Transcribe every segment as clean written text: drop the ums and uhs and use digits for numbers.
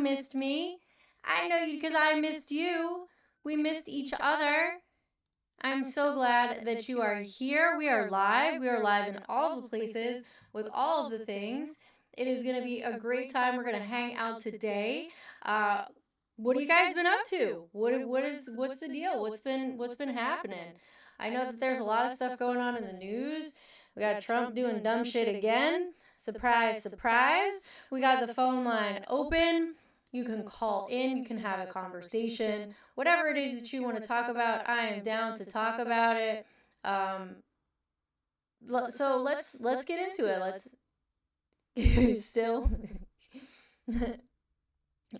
missed me. I know you because I missed you. We missed each other. I'm so glad that you are here. We are live. We are live in all the places with all of the things. It is going to be a great time. We're going to hang out today. What have you guys been up to? What's the deal? What's been happening? I know that there's a lot of stuff going on in the news. We got Trump doing dumb shit again. Surprise, surprise. We got the phone line open. You can call in. You can have a conversation. Whatever it is that you want to talk about, I am down to talk about it. So let's get into it. Let's still.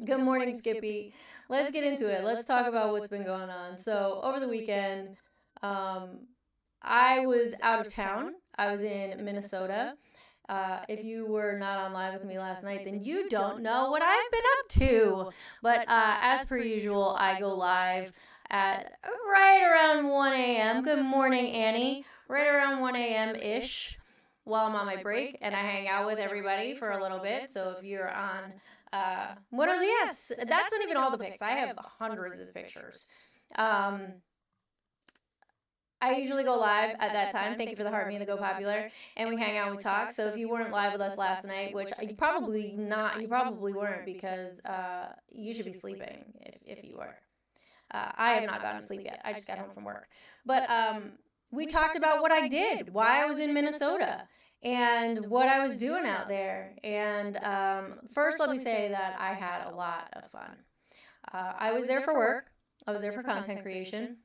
Good morning, Skippy. Let's get into it. Let's talk about what's been going on. So over the weekend, I was out of town. I was in Minnesota. If you were not on live with me last night, then you don't know what I've been up to. But as per usual, I go live at right around 1 a.m. Good morning, Annie. Right around 1 a.m.-ish while I'm on my break, and I hang out with everybody for a little bit. So if you're on... yes, that's not even all the pics. I have hundreds of pictures. I usually go live at that time. Thank you for the heart, me and the Go Popular. And we hang out and we talk. So if you weren't live with us last night, which you probably weren't because you should be sleeping if you were. I have not gone to sleep yet. I just got home from work. But we talked about what I did, why I was in Minnesota, and what I was doing out there. And first, let me say that I had a lot of fun. I was there for work. I was there for content creation.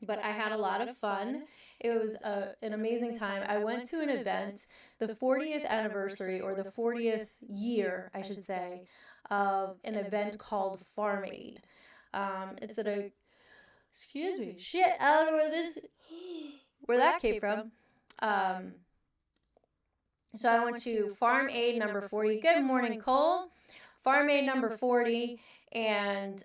But I had a lot of fun. It was an amazing time. I went to an event, the 40th anniversary, or the 40th year, I should say, of an event called Farm Aid. It's at a, excuse me, shit, I don't know where that came from. So I went to Farm Aid number 40. Good morning, Cole. Farm Aid number 40, and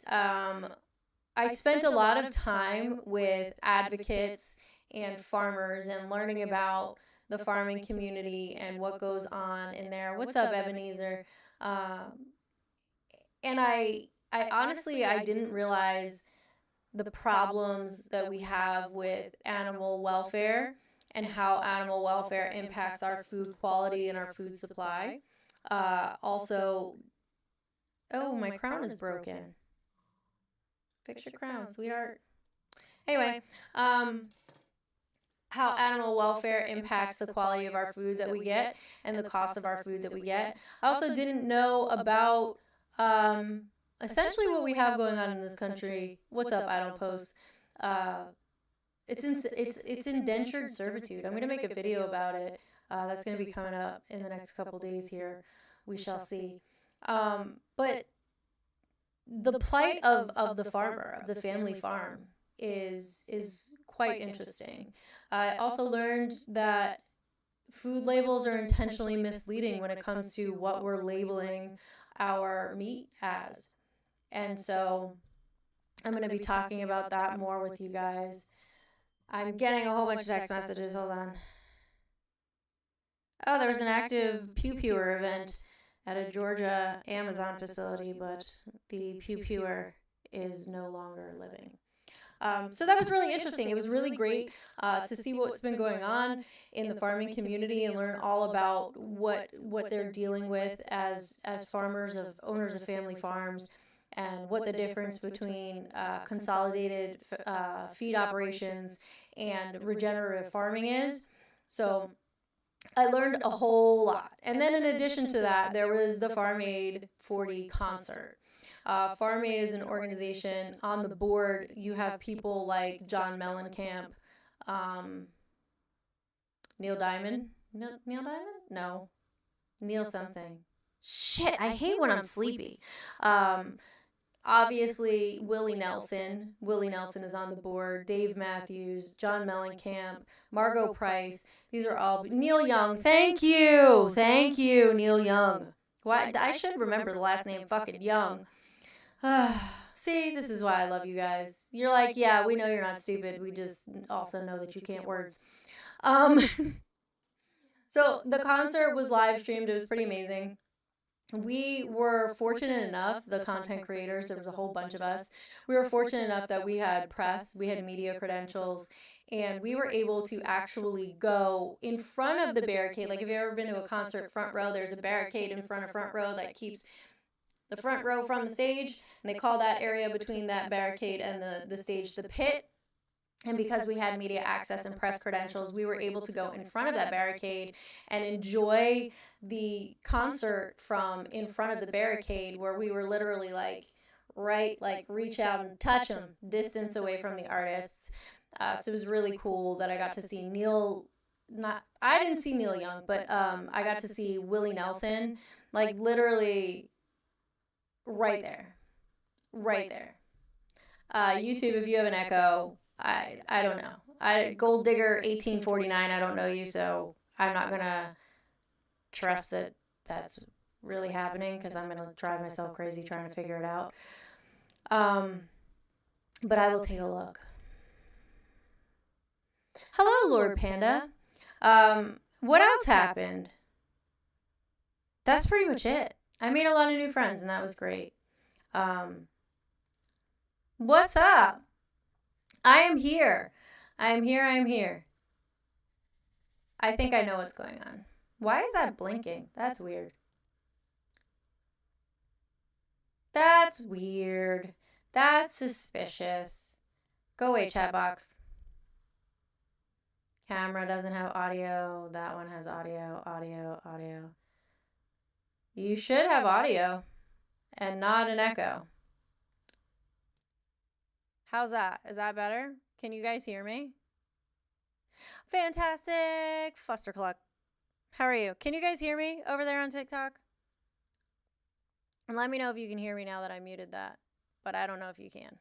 I spent a lot of time with advocates and farmers and learning about the farming community and what goes on in there. What's up, Ebenezer? And I honestly, I didn't realize the problems that we have with animal welfare and how animal welfare impacts our food quality and our food supply. Also, oh, my crown is broken. Fix your crown, sweetheart. Anyway, how animal welfare impacts the quality of our food that we get and the cost of our food that we get. I also didn't know about essentially what we have going on in this country. What's up, I don't post. It's indentured servitude. I'm going to make a video about it. That's going to be coming up in the next couple days here. We shall see. But the plight of the farmer, of the family farm, is quite interesting. I also learned that food labels are intentionally misleading when it comes to what we're labeling our meat as. And so I'm going to be talking about that more with you guys. I'm getting a whole bunch of text messages. Hold on. Oh, there was an active pew-pewer event at a Georgia Amazon facility, but the pew-pewer is no longer living. So that was really interesting. It was really great to see what's been going on in the farming community and learn all about what they're dealing with as farmers, of owners of family farms, and what the difference between consolidated feed operations and regenerative farming is. So I learned a whole lot. And then in addition to that, there was the Farm Aid 40 concert. Farm Aid is an organization. On the board, you have people like John Mellencamp, Neil Diamond. Neil Diamond? No. Neil something. Shit, I hate when I'm sleepy. Obviously, Willie Nelson. Willie Nelson is on the board. Dave Matthews, John Mellencamp, Margot Price. These are all... Neil Young. Thank you, Neil Young. Why? I should remember the last name, fucking Young. See, this is why I love you guys. You're like, yeah, we know you're not stupid. We just also know that you can't words. So the concert was live streamed. It was pretty amazing. we were fortunate enough, the content creators, there was a whole bunch of us, we were fortunate enough that we had press, we had media credentials, and we were able to actually go in front of the barricade. Like, if you've ever been to a concert front row, there's a barricade in front of front row that keeps the front row from the stage, and they call that area between that barricade and the stage the pit. And because we had media access and press credentials, we were able to go in front of that barricade and enjoy the concert from in front of the barricade, where we were literally like, right, like reach out and touch them, distance away from the artists. So it was really cool that I got to see Neil. I didn't see Neil Young, but I got to see Willie Nelson, like literally right there, right there. YouTube, if you have an echo. I don't know. Gold Digger 1849, I don't know you, so I'm not going to trust that that's really happening, because I'm going to drive myself crazy trying to figure it out. But I will take a look. Hello, Lord Panda. What else happened? That's pretty much it. I made a lot of new friends, and that was great. What's up? I am here. I am here. I think I know what's going on. Why is that blinking? That's weird. That's weird. That's suspicious. Go away, chat box. Camera doesn't have audio. That one has audio. You should have audio and not an echo. How's that? Is that better? Can you guys hear me? Fantastic. Fustercluck. How are you? Can you guys hear me over there on TikTok? And let me know if you can hear me now that I muted that. But I don't know if you can.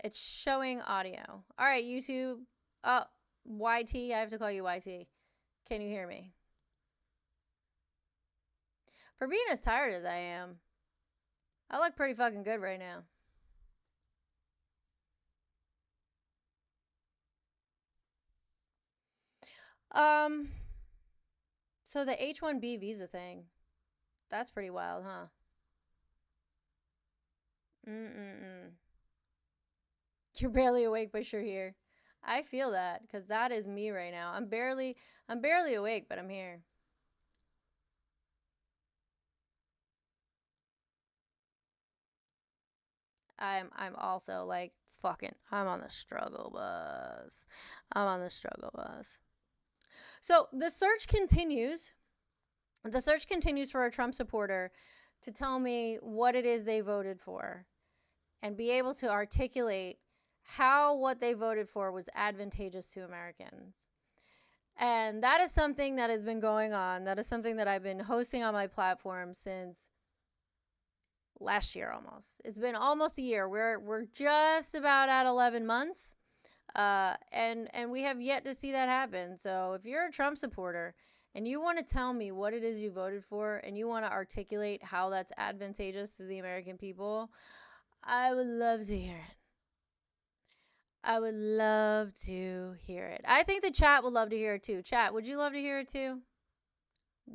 It's showing audio. All right, YouTube. Oh, YT. I have to call you YT. Can you hear me? For being as tired as I am, I look pretty fucking good right now. So the H-1B visa thing, that's pretty wild, huh? You're barely awake, but you're here. I feel that, because that is me right now. I'm barely awake, but I'm here. I'm also like fucking, I'm on the struggle bus. So the search continues. The search continues for a Trump supporter to tell me what it is they voted for and be able to articulate how what they voted for was advantageous to Americans. And that is something that has been going on. That is something that I've been hosting on my platform since last year almost. It's been almost a year. We're just about at 11 months. And we have yet to see that happen. So if you're a Trump supporter and you want to tell me what it is you voted for and you want to articulate how that's advantageous to the American people, I would love to hear it. I would love to hear it. I think the chat would love to hear it too. Chat, would you love to hear it too?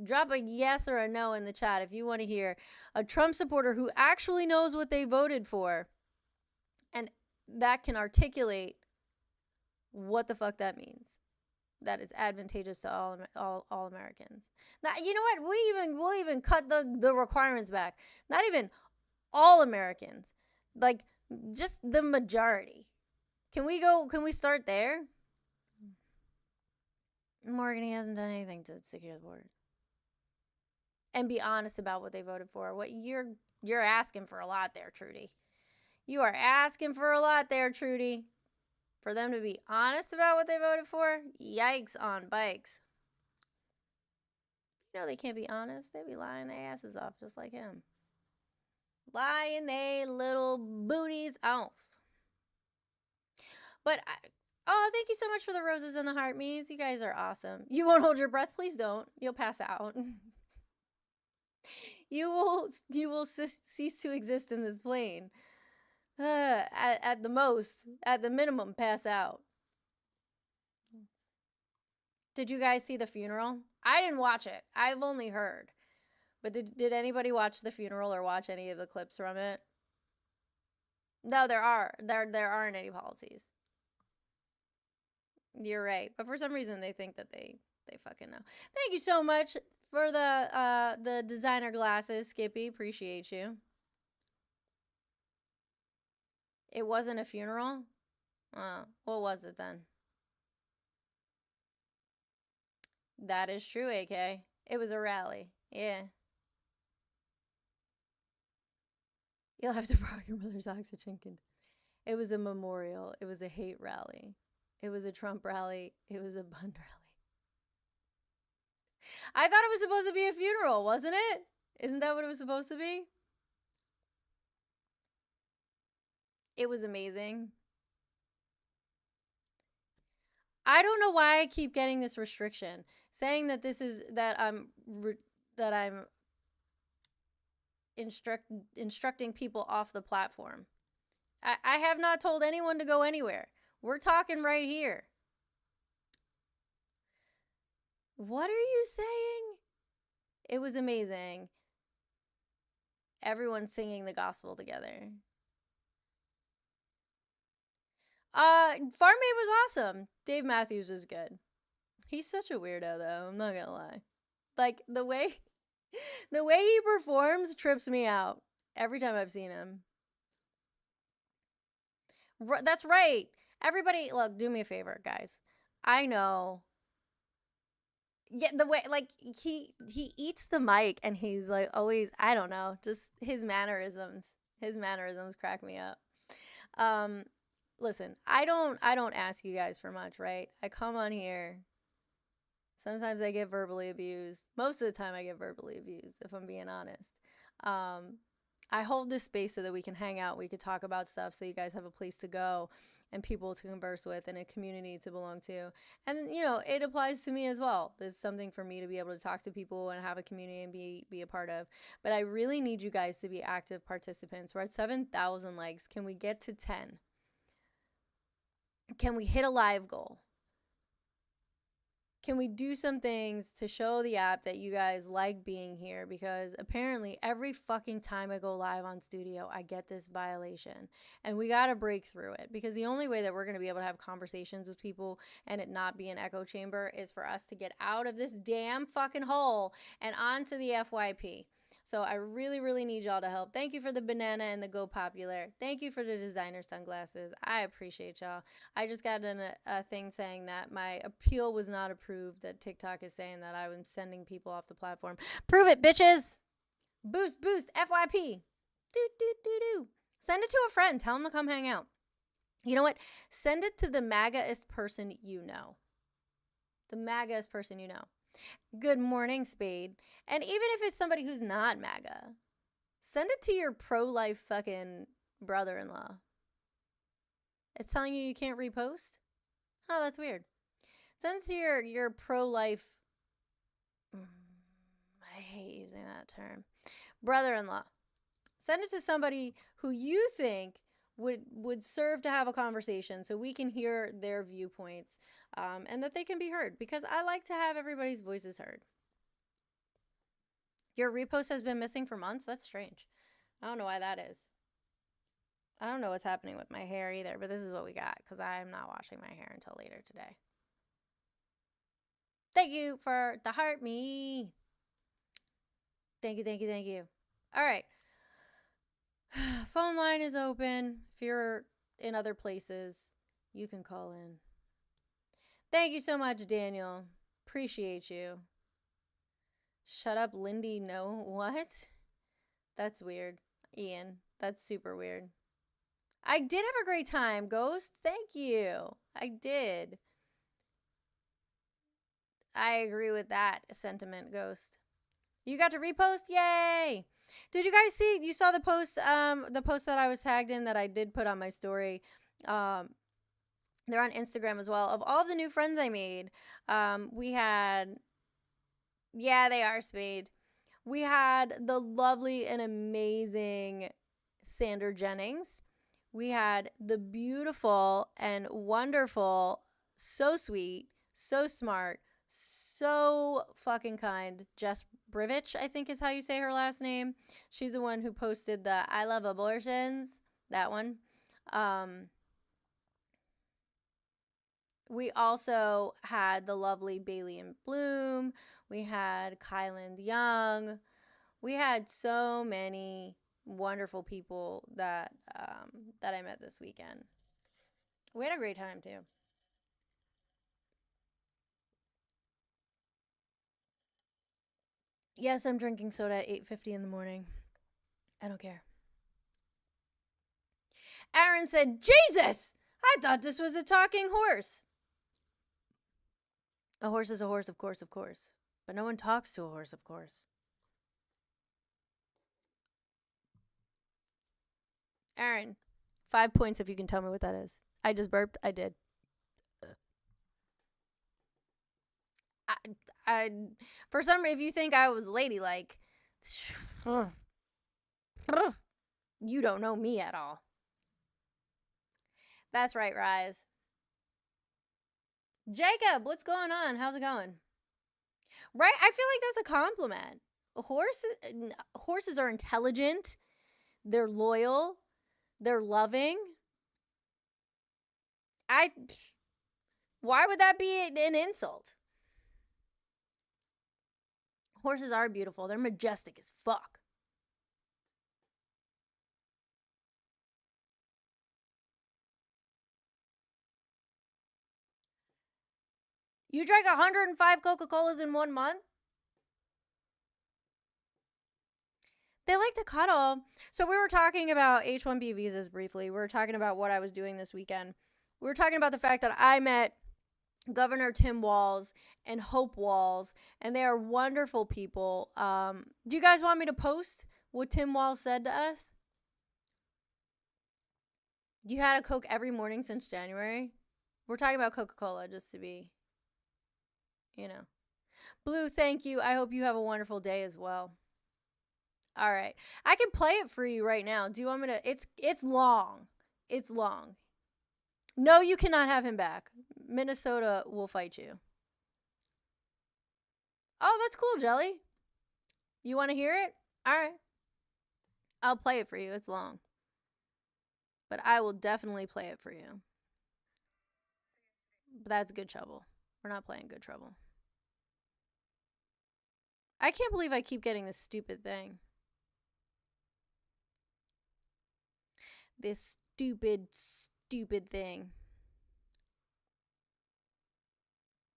Drop a yes or a no in the chat if you want to hear a Trump supporter who actually knows what they voted for and that can articulate what the fuck that means. That is advantageous to all Americans. Now, you know what? We'll even cut the requirements back. Not even all Americans. Like, just the majority. Can we start there? Morgan, he hasn't done anything to secure the border. And be honest about what they voted for. What you're asking for a lot there, Trudy. You are asking for a lot there, Trudy. For them to be honest about what they voted for? Yikes on bikes. You know they can't be honest. They be lying their asses off just like him. Lying they little booties off. But, thank you so much for the roses and the heart me's. You guys are awesome. You won't hold your breath. Please don't. You'll pass out. You will cease to exist in this plane. At the minimum, pass out. Did you guys see the funeral? I didn't watch it. I've only heard. But did anybody watch the funeral or watch any of the clips from it? No, there aren't any policies. You're right. But for some reason they think that they fucking know. Thank you so much for the designer glasses, Skippy. Appreciate you. It wasn't a funeral? What was it then? That is true, AK. It was a rally. Yeah. You'll have to borrow your mother's oxygen. It was a memorial. It was a hate rally. It was a Trump rally. It was a Bund rally. I thought it was supposed to be a funeral, wasn't it? Isn't that what it was supposed to be? It was amazing. I don't know why I keep getting this restriction saying that this is that I'm instructing people off the platform. I have not told anyone to go anywhere. We're talking right here. What are you saying? It was amazing. Everyone singing the gospel together. Farm Aid was awesome. Dave Matthews was good. He's such a weirdo, though. I'm not gonna lie. Like, the way he performs trips me out every time I've seen him. That's right. Everybody, look, do me a favor, guys. I know. Yeah, the way, like, he eats the mic and he's like always, I don't know, just his mannerisms crack me up. Listen, I don't ask you guys for much, right? I come on here. Sometimes I get verbally abused. Most of the time I get verbally abused, if I'm being honest. I hold this space so that we can hang out, we could talk about stuff, so you guys have a place to go and people to converse with and a community to belong to. And, you know, it applies to me as well. There's something for me to be able to talk to people and have a community and be a part of. But I really need you guys to be active participants. We're at 7,000 likes. Can we get to 10? Can we hit a live goal? Can we do some things to show the app that you guys like being here? Because apparently every fucking time I go live on Studio, I get this violation. And we got to break through it. Because the only way that we're going to be able to have conversations with people and it not be an echo chamber is for us to get out of this damn fucking hole and onto the FYP. So I really, really need y'all to help. Thank you for the banana and the Go Popular. Thank you for the designer sunglasses. I appreciate y'all. I just got a thing saying that my appeal was not approved, that TikTok is saying that I was sending people off the platform. Prove it, bitches. Boost, FYP. Do. Send it to a friend. Tell them to come hang out. You know what? Send it to the MAGA-ist person you know. The MAGA-ist person you know. Good morning, Spade. And even if it's somebody who's not MAGA, send it to your pro-life fucking brother-in-law. It's telling you can't repost? Oh, that's weird. Send it to your pro-life, I hate using that term, brother-in-law. Send it to somebody who you think would serve to have a conversation so we can hear their viewpoints and that they can be heard, because I like to have everybody's voices heard. Your repost has been missing for months? That's strange. I don't know why that is. I don't know what's happening with my hair either, but this is what we got because I'm not washing my hair until later today. Thank you for the heart me. Thank you. All right. Phone line is open. If you're in other places, you can call in. Thank you so much, Daniel. Appreciate you. Shut up, Lindy. No, what? That's weird. Ian, that's super weird. I did have a great time, Ghost. Thank you. I did. I agree with that sentiment, Ghost. You got to repost? Yay! Did you guys see? You saw the post that I was tagged in that I did put on my story. They're on Instagram as well. Of all the new friends I made, we had, yeah, they are Spade. We had the lovely and amazing Sander Jennings. We had the beautiful and wonderful, so sweet, so smart, so fucking kind Jess Brivich, I think is how you say her last name. She's the one who posted the I love abortions. That one. We also had the lovely Bailey and Bloom. We had Kyland Young. We had so many wonderful people that I met this weekend. We had a great time too. Yes, I'm drinking soda at 8:50 in the morning. I don't care. Aaron said, Jesus! I thought this was a talking horse. A horse is a horse, of course, of course. But no one talks to a horse, of course. Aaron, 5 points if you can tell me what that is. I just burped. I did. I for some, if you think I was ladylike, you don't know me at all. That's right, Rise. Jacob, what's going on? How's it going? Right? I feel like that's a compliment. Horses are intelligent. They're loyal. They're loving. Why would that be an insult? Horses are beautiful. They're majestic as fuck. You drank 105 Coca-Colas in 1 month? They like to cuddle. So we were talking about H-1B visas briefly. We were talking about what I was doing this weekend. We were talking about the fact that I met Governor Tim Walz and Hope Walz, and they are wonderful people. Do you guys want me to post what Tim Walz said to us? You had a Coke every morning since January? We're talking about Coca-Cola, just to be, Blue, thank you. I hope you have a wonderful day as well. All right. I can play it for you right now. Do you want me to? It's long. It's long. No, you cannot have him back. Minnesota will fight you. Oh, that's cool, Jelly. You want to hear it? All right. I'll play it for you. It's long. But I will definitely play it for you. But that's Good Trouble. We're not playing Good Trouble. I can't believe I keep getting this stupid thing. This stupid thing.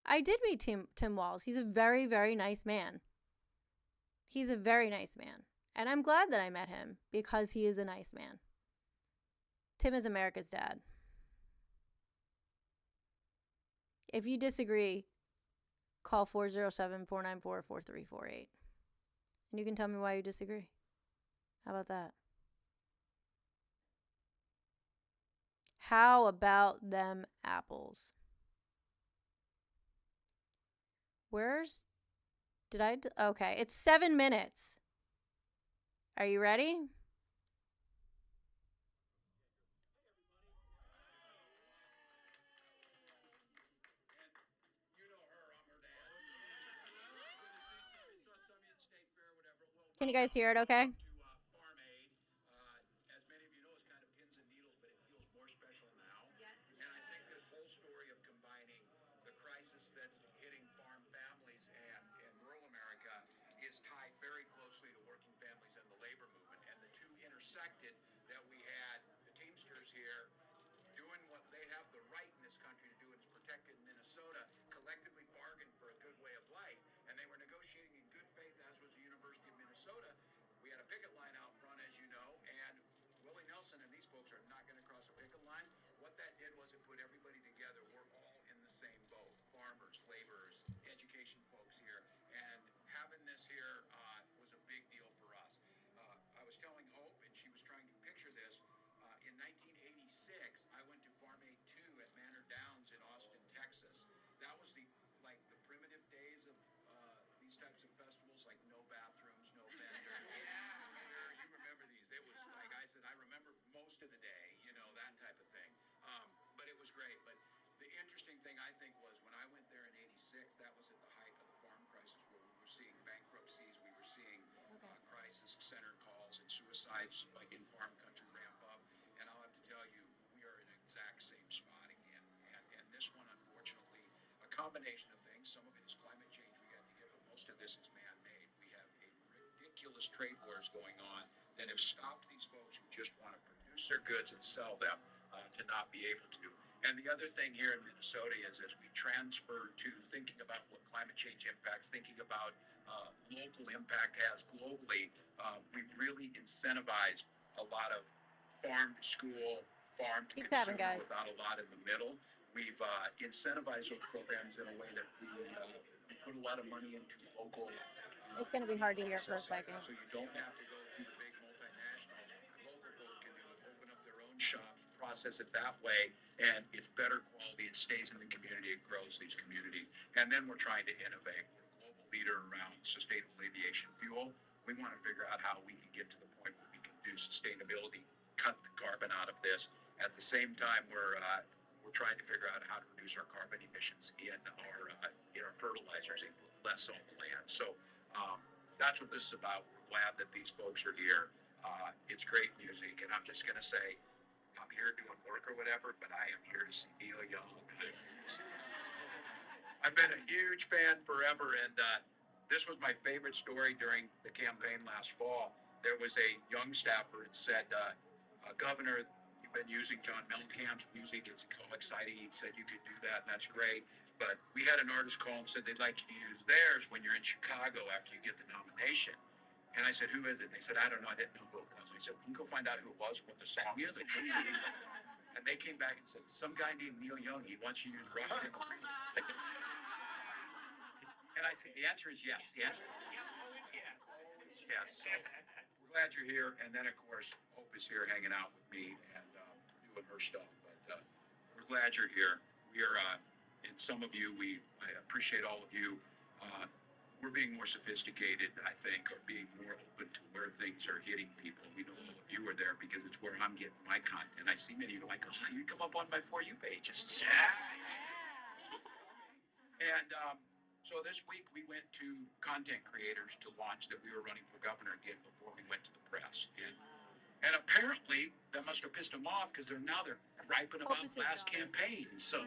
I did meet Tim Walz. He's a very, very nice man. He's a very nice man. And I'm glad that I met him because he is a nice man. Tim is America's dad. If you disagree, call 407-494-4348. And you can tell me why you disagree. How about that? How about them apples? Okay, it's 7 minutes. Are you ready? Can you guys hear it okay? That we had the Teamsters here doing what they have the right in this country to do, and it's protected in Minnesota, collectively bargained for a good way of life, and they were negotiating in good faith, as was the University of Minnesota. We had a picket line out front, as you know, and Willie Nelson and these folks are not going to cross a picket line. What that did was it put everybody together. We're all in the same boat, farmers, laborers, education folks here, and having this here was a big deal for us. I was telling Hope, and she was trying to picture this. In 1986, I went to Farm Aid 2 at Manor Downs in Austin, Texas. That was the primitive days of these types of festivals, like no bathrooms, no vendors. Yeah. You remember these. It was, like I said, I remember most of the day, that type of thing. But it was great. But the interesting thing, I think, was when I went there in 86, that was at the height of the farm crisis, where we were seeing bankruptcies. We seeing crisis center calls and suicides like in farm country ramp up. And I'll have to tell you, we are in the exact same spot again. And this one, unfortunately, a combination of things. Some of it is climate change we got to get, but most of this is man-made. We have a ridiculous trade wars going on that have stopped these folks who just want to produce their goods and sell them to not be able to. And the other thing here in Minnesota is as we transfer to thinking about what climate change impacts, thinking about local impact has globally, we've really incentivized a lot of farm to school, farm to consumer without a lot in the middle. We've incentivized those programs in a way that we put a lot of money into local. It's going to be hard to hear for a second. So you don't have to go to the big multinationals. Local folk can do it, open up their own shop, process it that way, and it's better quality. It stays in the community. It grows these communities. And then we're trying to innovate. We're a global leader around sustainable aviation fuel. We want to figure out how we can get to the point where we can do sustainability, cut the carbon out of this. At the same time, we're trying to figure out how to reduce our carbon emissions in our fertilizers and put less on the land. So that's what this is about. We're glad that these folks are here. It's great music, and I'm just going to say, I'm here doing work or whatever, but I am here to see Neil Young. I've been a huge fan forever, and this was my favorite story during the campaign last fall. There was a young staffer that said, Governor, you've been using John Mellencamp's music. It's all exciting. He said you could do that, and that's great. But we had an artist call and said they'd like you to use theirs when you're in Chicago after you get the nomination. And I said, who is it? They said, I don't know. I didn't know who it was. I said, we can go find out who it was, what the song is. And they came back and said, some guy named Neil Young, he wants you to use rock and roll. And I said, the answer is yes. The answer is yes. So we're glad you're here. And then, of course, Hope is here hanging out with me and doing her stuff. But we're glad you're here. We are, and some of you, I appreciate all of you. We're being more sophisticated, I think, or being more open to where things are hitting people. We know all of you are there because it's where I'm getting my content. I see many of you like, oh, you come up on my For You page. And so this week we went to content creators to launch that we were running for governor again before we went to the press. And apparently that must have pissed them off because they're griping about last campaign. So,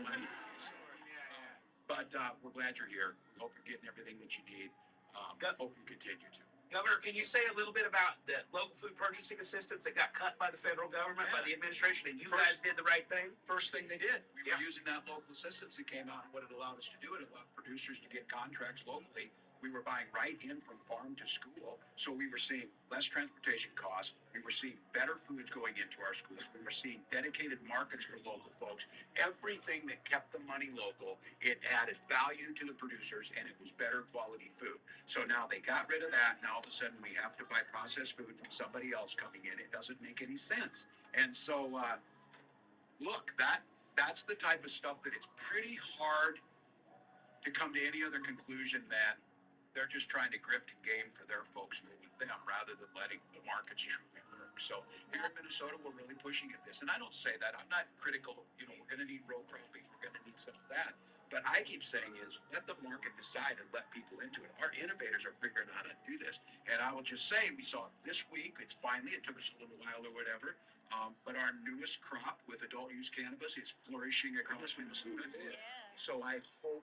but we're glad you're here. We hope you're getting everything that you need. Hope you continue to. Governor, can you say a little bit about the local food purchasing assistance that got cut by the federal government, by the administration, and you guys did the right thing? First thing they did. We were using that local assistance that came out, and what it allowed us to do, it allowed producers to get contracts locally. We were buying right in from farm to school. So we were seeing less transportation costs. We were seeing better foods going into our schools. We were seeing dedicated markets for local folks. Everything that kept the money local, it added value to the producers, and it was better quality food. So now they got rid of that. Now all of a sudden we have to buy processed food from somebody else coming in. It doesn't make any sense. And so, look, that's the type of stuff that it's pretty hard to come to any other conclusion than they're just trying to grift and game for their folks who are with them rather than letting the markets truly work. So here in Minnesota, we're really pushing at this. And I don't say that. I'm not critical. We're going to need row cropping. We're going to need some of that. But I keep saying is let the market decide and let people into it. Our innovators are figuring out how to do this. And I will just say, we saw this week, it took us a little while or whatever, but our newest crop with adult use cannabis is flourishing across Minnesota. Yeah. So I hope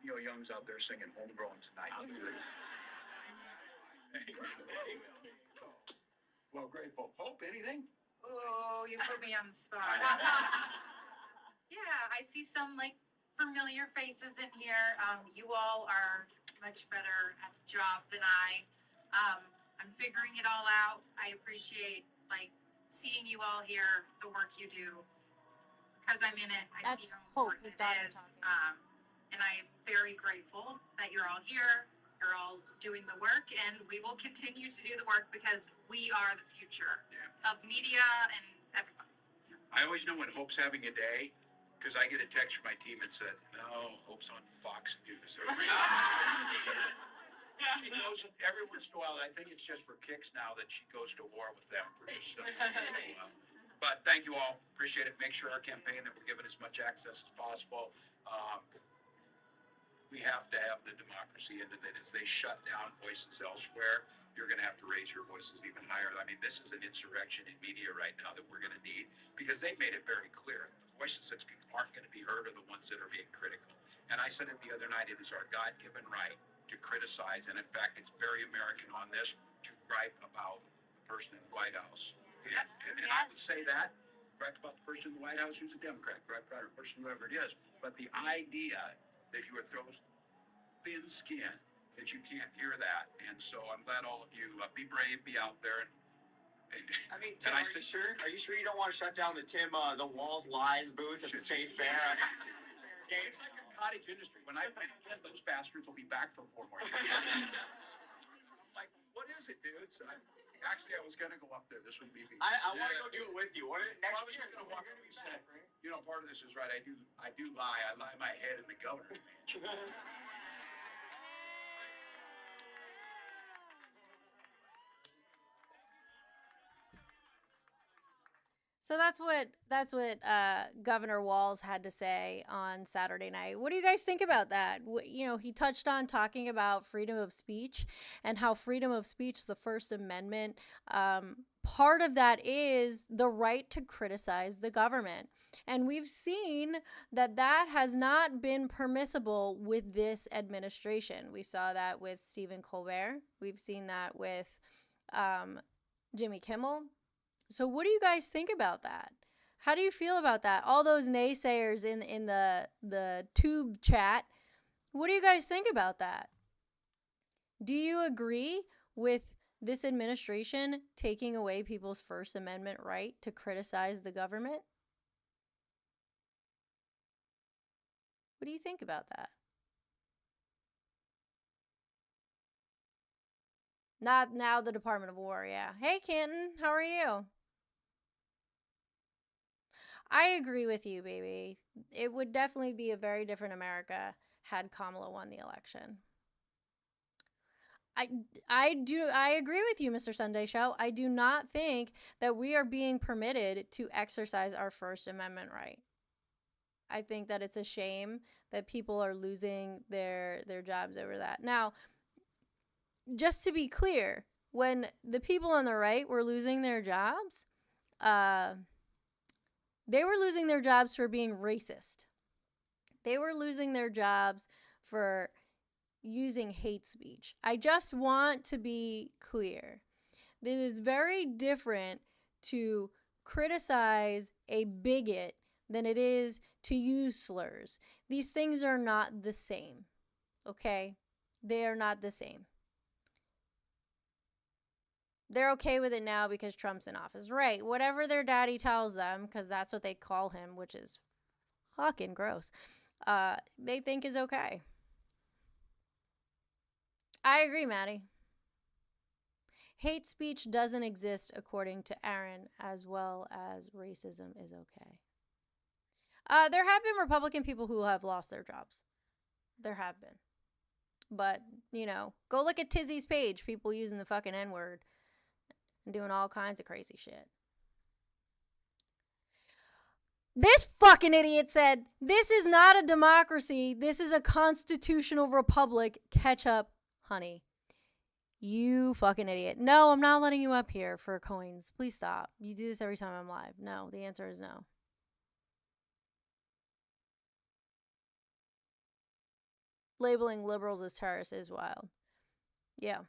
Neil Young's out there singing Homegrown tonight. Well, grateful. Hope, anything? Oh, you put me on the spot. Yeah, I see some familiar faces in here. You all are much better at the job than I. I'm figuring it all out. I appreciate seeing you all here, the work you do, because I'm in it. I see how important it is. And I am very grateful that you're all here. You're all doing the work, and we will continue to do the work because we are the future of media and everyone. I always know when Hope's having a day because I get a text from my team that said, no, Hope's on Fox News. She goes every once in a while. I think it's just for kicks now that she goes to war with them for this stuff. But thank you all. Appreciate it. Make sure our campaign that we're giving as much access as possible. we have to have the democracy into that. As they shut down voices elsewhere, you're going to have to raise your voices even higher. I mean, this is an insurrection in media right now that we're going to need, because they made it very clear. The voices that aren't going to be heard are the ones that are being critical. And I said it the other night, it is our God-given right to criticize. And in fact, it's very American on this to gripe about the person in the White House. And I would say that, gripe about the person in the White House who's a Democrat, gripe about a person, whoever it is. But the idea that you are thrown thin skin, that you can't hear that. And so I'm glad all of you be brave, be out there. I mean, Tim, are you sure you don't want to shut down the Walz lies booth at the State Fair? It's like a cottage industry. When I win again, those bastards will be back for 4 more years. I'm like, what is it, dudes? Actually, I was going to go up there. This would be. I want to go do it with you. I was just going to walk up and say, you know, part of this is right. I do lie. I lie my head in the governor's mansion. So that's what Governor Walz had to say on Saturday night. What do you guys think about that? You know, he touched on talking about freedom of speech and how freedom of speech, the First Amendment, part of that is the right to criticize the government. And we've seen that that has not been permissible with this administration. We saw that with Stephen Colbert. We've seen that with Jimmy Kimmel. So what do you guys think about that? How do you feel about that? All those naysayers in the tube chat, what do you guys think about that? Do you agree with this administration taking away people's First Amendment right to criticize the government? What do you think about that? Not now the Department of War, yeah. Hey, Canton, how are you? I agree with you, baby. It would definitely be a very different America had Kamala won the election. I agree with you, Mr. Sunday Show. I do not think that we are being permitted to exercise our First Amendment right. I think that it's a shame that people are losing their jobs over that. Now, just to be clear, when the people on the right were losing their jobs, they were losing their jobs for being racist. They were losing their jobs for using hate speech. I just want to be clear. It is very different to criticize a bigot than it is to use slurs. These things are not the same, okay? They are not the same. They're okay with it now because Trump's in office. Right. Whatever their daddy tells them, because that's what they call him, which is fucking gross, they think is okay. I agree, Maddie. Hate speech doesn't exist according to Aaron, as well as racism is okay. There have been Republican people who have lost their jobs. There have been. But, you know, go look at Tizzy's page. People using the fucking N-word. And doing all kinds of crazy shit. This fucking idiot said, this is not a democracy. This is a constitutional republic. Catch up, honey. You fucking idiot. No, I'm not letting you up here for coins. Please stop. You do this every time I'm live. No, the answer is no. Labeling liberals as terrorists is wild. Yeah.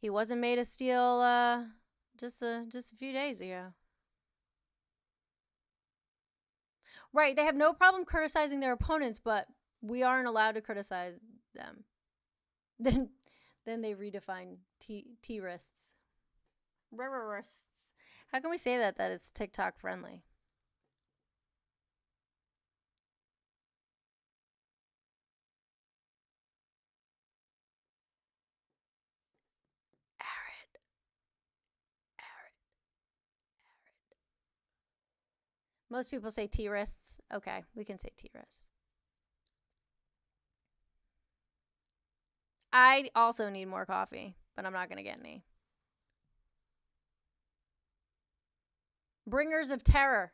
He wasn't made of steel just a few days ago. Right, they have no problem criticizing their opponents, but we aren't allowed to criticize them. Then they redefine T-rists. Rists. How can we say that it's TikTok friendly? Most people say T-wrists. Okay, we can say T-wrists. I also need more coffee, but I'm not going to get any. Bringers of terror.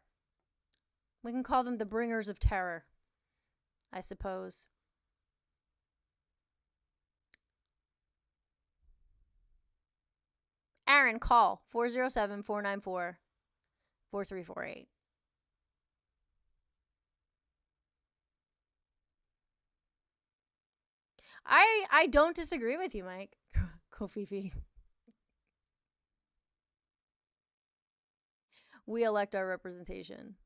We can call them the bringers of terror. I suppose. Aaron, call 407-494-4348. I don't disagree with you, Mike. Kofifi. We elect our representation.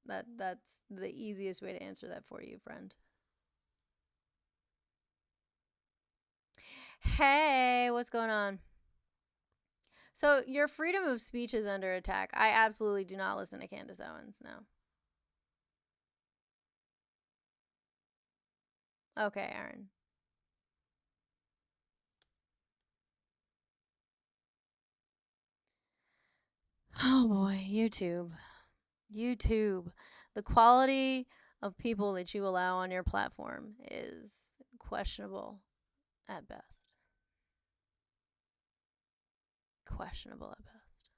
That's the easiest way to answer that for you, friend. Hey, what's going on? So your freedom of speech is under attack. I absolutely do not listen to Candace Owens, no. Okay, Aaron. Oh boy, YouTube. YouTube. The quality of people that you allow on your platform is questionable at best. Questionable at best.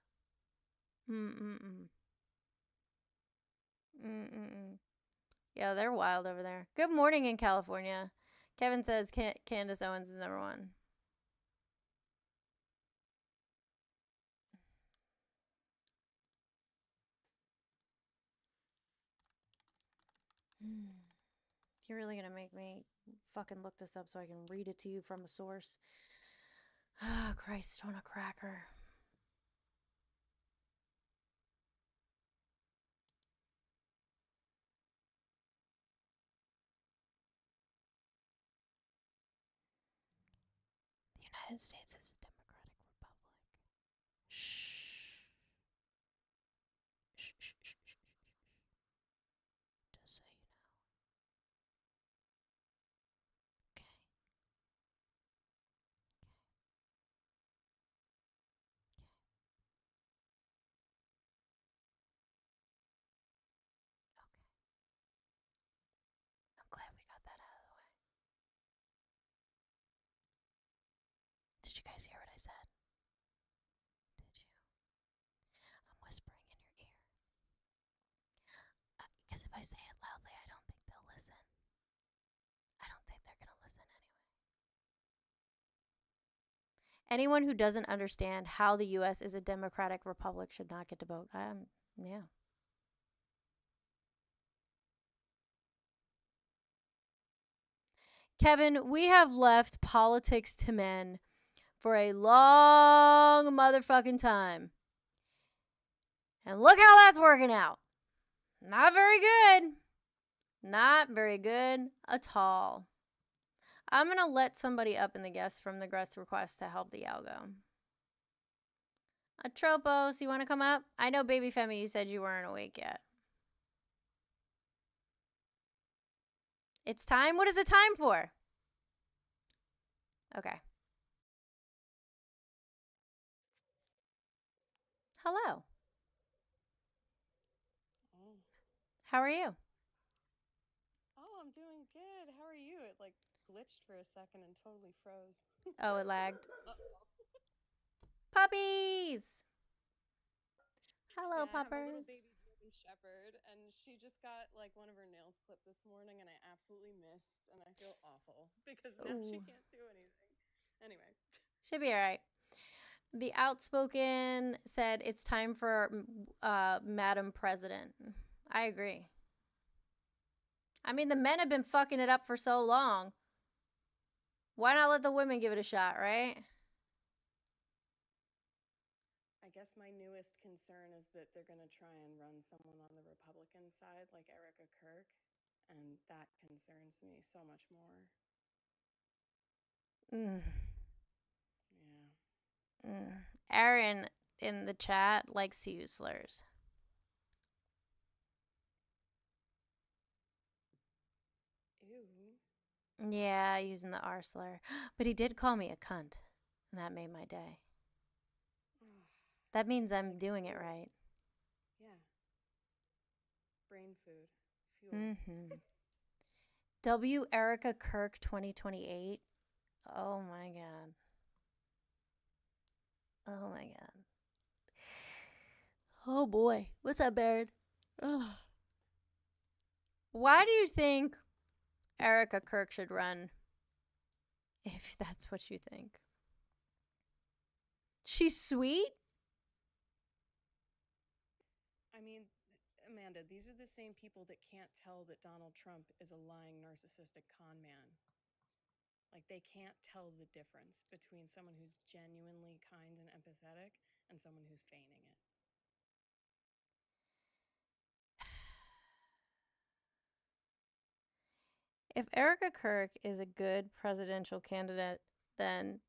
Yeah, they're wild over there. Good morning in California. Kevin says Candace Owens is number one. You're really gonna make me fucking look this up so I can read it to you from a source. Ah, Christ on a cracker. The United States is a democratic republic. Shh. Shh, shh, shh, shh, shh. Just so you know. Okay. I'm glad we got that out of the way. Did you guys hear what I said? Did you? I'm whispering in your ear. Because if I say it loudly, I don't think they'll listen. I don't think they're going to listen anyway. Anyone who doesn't understand how the U.S. is a democratic republic should not get to vote. Yeah. Kevin, we have left politics to men for a long motherfucking time. And look how that's working out. Not very good. Not very good at all. I'm going to let somebody up in the guest from the guest request to help the algo. Atropos, you want to come up? I know, Baby Femi, you said you weren't awake yet. It's time? What is it time for? Okay. Hello. Oh. How are you? Oh, I'm doing good. How are you? It like glitched for a second and totally froze. Oh, it lagged. Uh-oh. Puppies! Hello, Yeah, I have a little puppers. baby German Shepherd, and she just got like one of her nails clipped this morning, and I absolutely missed, and I feel awful because now she Ooh. can't do anything. Anyway. Should be all right. The Outspoken said it's time for Madam President. I agree. I mean, the men have been fucking it up for so long. Why not let the women give it a shot, right? I guess my newest concern is that they're going to try and run someone on the Republican side like Erica Kirk, and that concerns me so much more. Yeah. Aaron in the chat likes to use slurs. Ew. Yeah, using the R slur. But he did call me a cunt, and that made my day. That means I'm doing it right. Yeah. Brain food. Fuel. W. Erica Kirk 2028. Oh my god. Oh my god. Oh boy. What's up, Baron? Ugh. Why do you think Erica Kirk should run. If that's what you think. She's sweet? I mean, Amanda, these are the same people that can't tell that Donald Trump is a lying, narcissistic con man. Like, they can't tell the difference between someone who's genuinely kind and empathetic and someone who's feigning it. If Erica Kirk is a good presidential candidate, then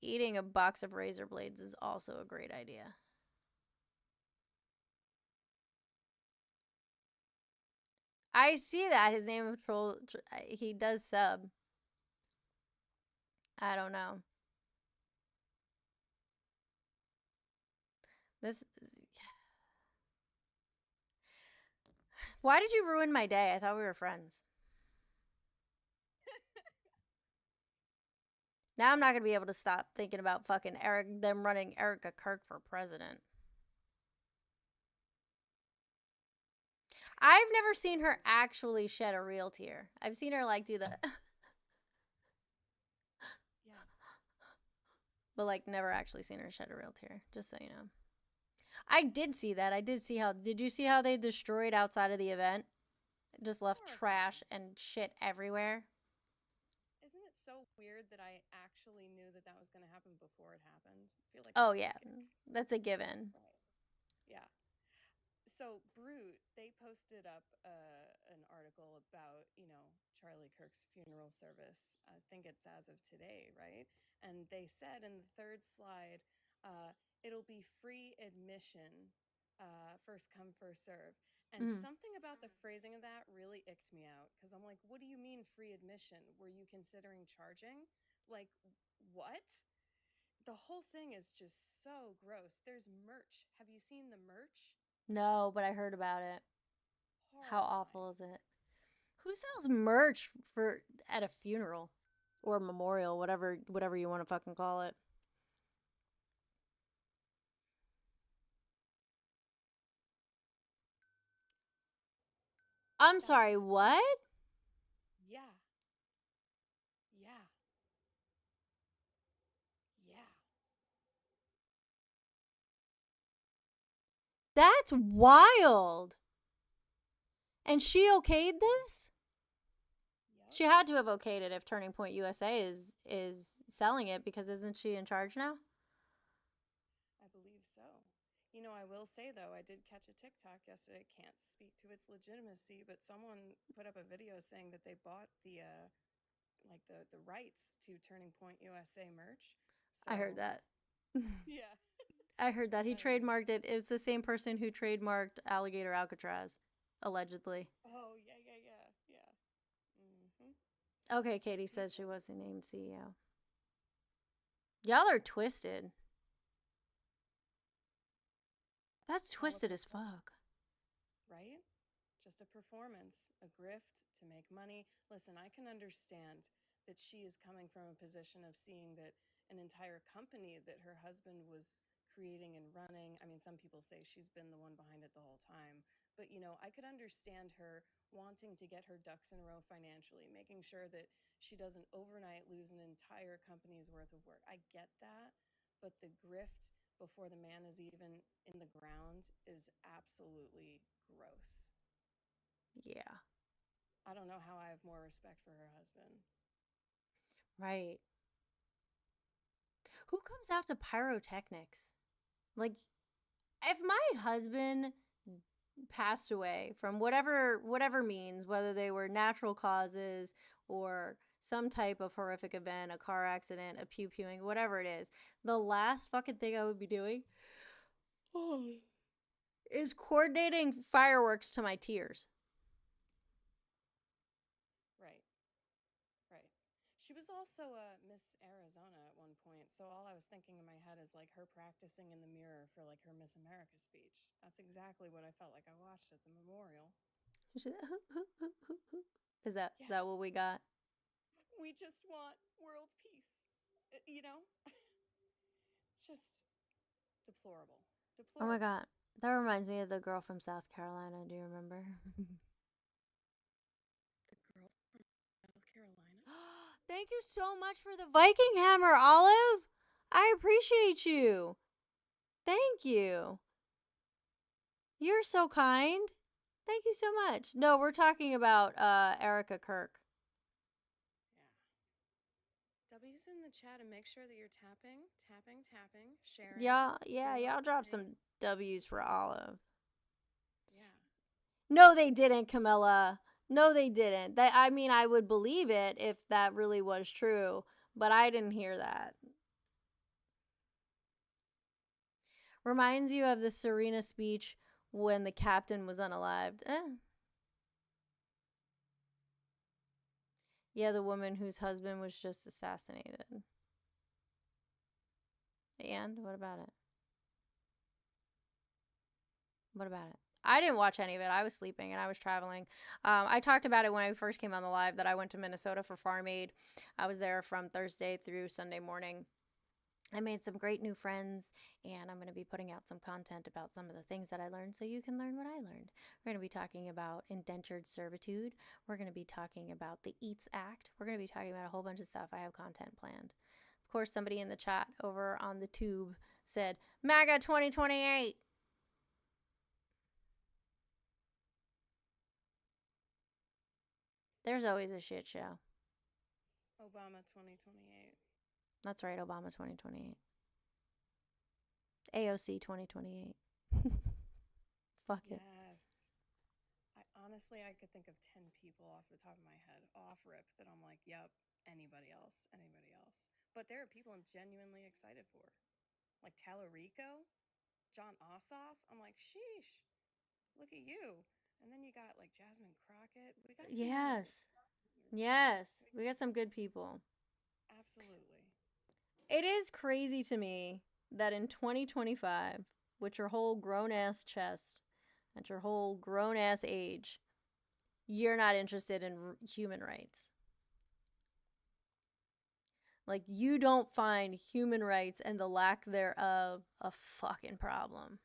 eating a box of razor blades is also a great idea. I see that. His name of troll, he does sub. I don't know. This. Why did you ruin my day? I thought we were friends. Now I'm not gonna be able to stop thinking about fucking them running Erica Kirk for president. I've never seen her actually shed a real tear. I've seen her like do the Yeah. but like never actually seen her shed a real tear, just so you know. I did see that. I did see how, did you see how they destroyed outside of the event? Just left trash and shit everywhere. Isn't it so weird that I actually knew that that was going to happen before it happened? I feel like Oh a yeah, psychic. that's a given. Right. Yeah. So Brute, they posted up an article about, Charlie Kirk's funeral service. I think it's as of today, right? And they said in the third slide, it'll be free admission, first come, first serve. And something about the phrasing of that really icked me out because I'm like, what do you mean free admission? Were you considering charging? Like, what? The whole thing is just so gross. There's merch. Have you seen the merch? No, but I heard about it. How Horrifying. awful is it? Who sells merch for at a funeral or memorial, whatever you want to fucking call it? I'm sorry, what? Yeah. Yeah. Yeah. That's wild. And she okayed this? Yep. She had to have okayed it if Turning Point USA is selling it, because isn't she in charge now? I believe so. I will say though, I did catch a TikTok yesterday. Can't speak to its legitimacy, but someone put up a video saying that they bought the the rights to Turning Point USA merch. So, I heard that. Yeah. I heard that. He Which I- trademarked it. It was the same person who trademarked Alligator Alcatraz, allegedly. Oh yeah. Mm-hmm. Okay, Katie says she wasn't named CEO. Y'all are twisted. That's twisted as fuck. Right? Just a performance, a grift to make money. Listen, I can understand that she is coming from a position of seeing that an entire company that her husband was creating and running. I mean, some people say she's been the one behind it the whole time. But, I could understand her wanting to get her ducks in a row financially, making sure that she doesn't overnight lose an entire company's worth of work. I get that. But the grift before the man is even in the ground is absolutely gross. Yeah. I don't know how I have more respect for her husband. Right. Who comes out to pyrotechnics? Like, if my husband passed away from whatever means, whether they were natural causes or some type of horrific event, a car accident, a pew-pewing, whatever it is, the last fucking thing I would be doing is coordinating fireworks to my tears. Right. She was also Miss Arizona at one point, so all I was thinking in my head is like her practicing in the mirror for like her Miss America speech. That's exactly what I felt like I watched at the memorial. Is that what we got? We just want world peace. Just deplorable. Oh my god. That reminds me of the girl from South Carolina. Do you remember? The girl from Thank you so much for the Viking hammer, Olive. I appreciate you. Thank you. You're so kind. Thank you so much. No, we're talking about Erica Kirk. Yeah. W's in the chat and make sure that you're tapping, sharing. Yeah, doing all y'all the dropped some things. W's for Olive. Yeah. No, they didn't, Camilla. No, they didn't. I mean, I would believe it if that really was true, but I didn't hear that. Reminds you of the Serena speech when the captain was unalived. Yeah, the woman whose husband was just assassinated. And what about it? What about it? I didn't watch any of it. I was sleeping and I was traveling. I talked about it when I first came on the live that I went to Minnesota for Farm Aid. I was there from Thursday through Sunday morning. I made some great new friends, and I'm going to be putting out some content about some of the things that I learned so you can learn what I learned. We're going to be talking about indentured servitude. We're going to be talking about the EATS Act. We're going to be talking about a whole bunch of stuff. I have content planned. Of course, somebody in the chat over on the tube said, MAGA 2028. There's always a shit show. Obama 2028. That's right, Obama 2028. AOC 2028. Fuck it. Yes. Honestly, I could think of 10 people off the top of my head, off rip, that I'm like, yep, anybody else. But there are people I'm genuinely excited for. Like Tallarico, John Ossoff. I'm like, sheesh, look at you. And then you got like Jasmine Crockett. We got Yes. We got some good people. Absolutely. It is crazy to me that in 2025, with your whole grown-ass chest, at your whole grown-ass age, you're not interested in human rights. Like, you don't find human rights and the lack thereof a fucking problem.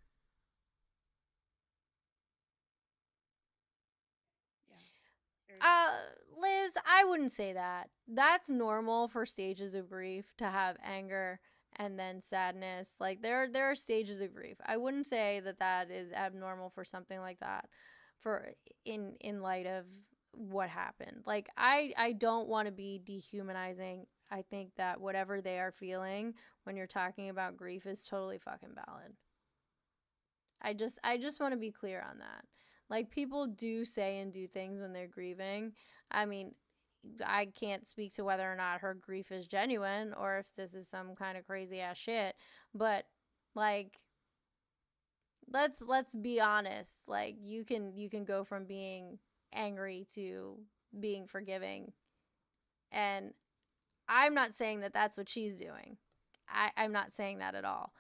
Liz, I wouldn't say that. That's normal for stages of grief to have anger and then sadness. Like there are stages of grief. I wouldn't say that is abnormal for something like that for in light of what happened. Like I don't want to be dehumanizing. I think that whatever they are feeling when you're talking about grief is totally fucking valid. I just want to be clear on that. Like, people do say and do things when they're grieving. I mean, I can't speak to whether or not her grief is genuine or if this is some kind of crazy ass shit, but like, let's be honest. Like, you can go from being angry to being forgiving, and I'm not saying that that's what she's doing. I'm not saying that at all.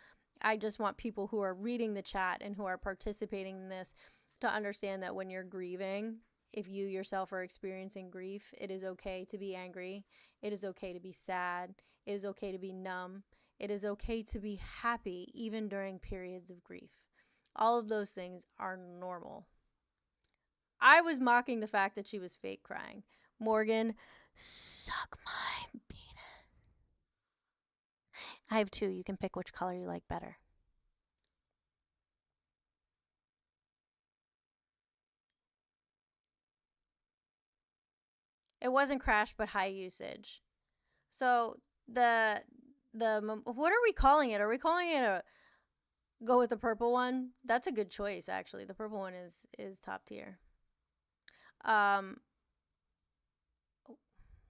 I just want people who are reading the chat and who are participating in this to understand that when you're grieving, if you yourself are experiencing grief, it is okay to be angry. It is okay to be sad. It is okay to be numb. It is okay to be happy even during periods of grief. All of those things are normal. I was mocking the fact that she was fake crying. Morgan, suck my penis. I have two. You can pick which color you like better. It wasn't crash, but high usage. So what are we calling it? Are we calling it a go with the purple one? That's a good choice, actually. The purple one is top tier. What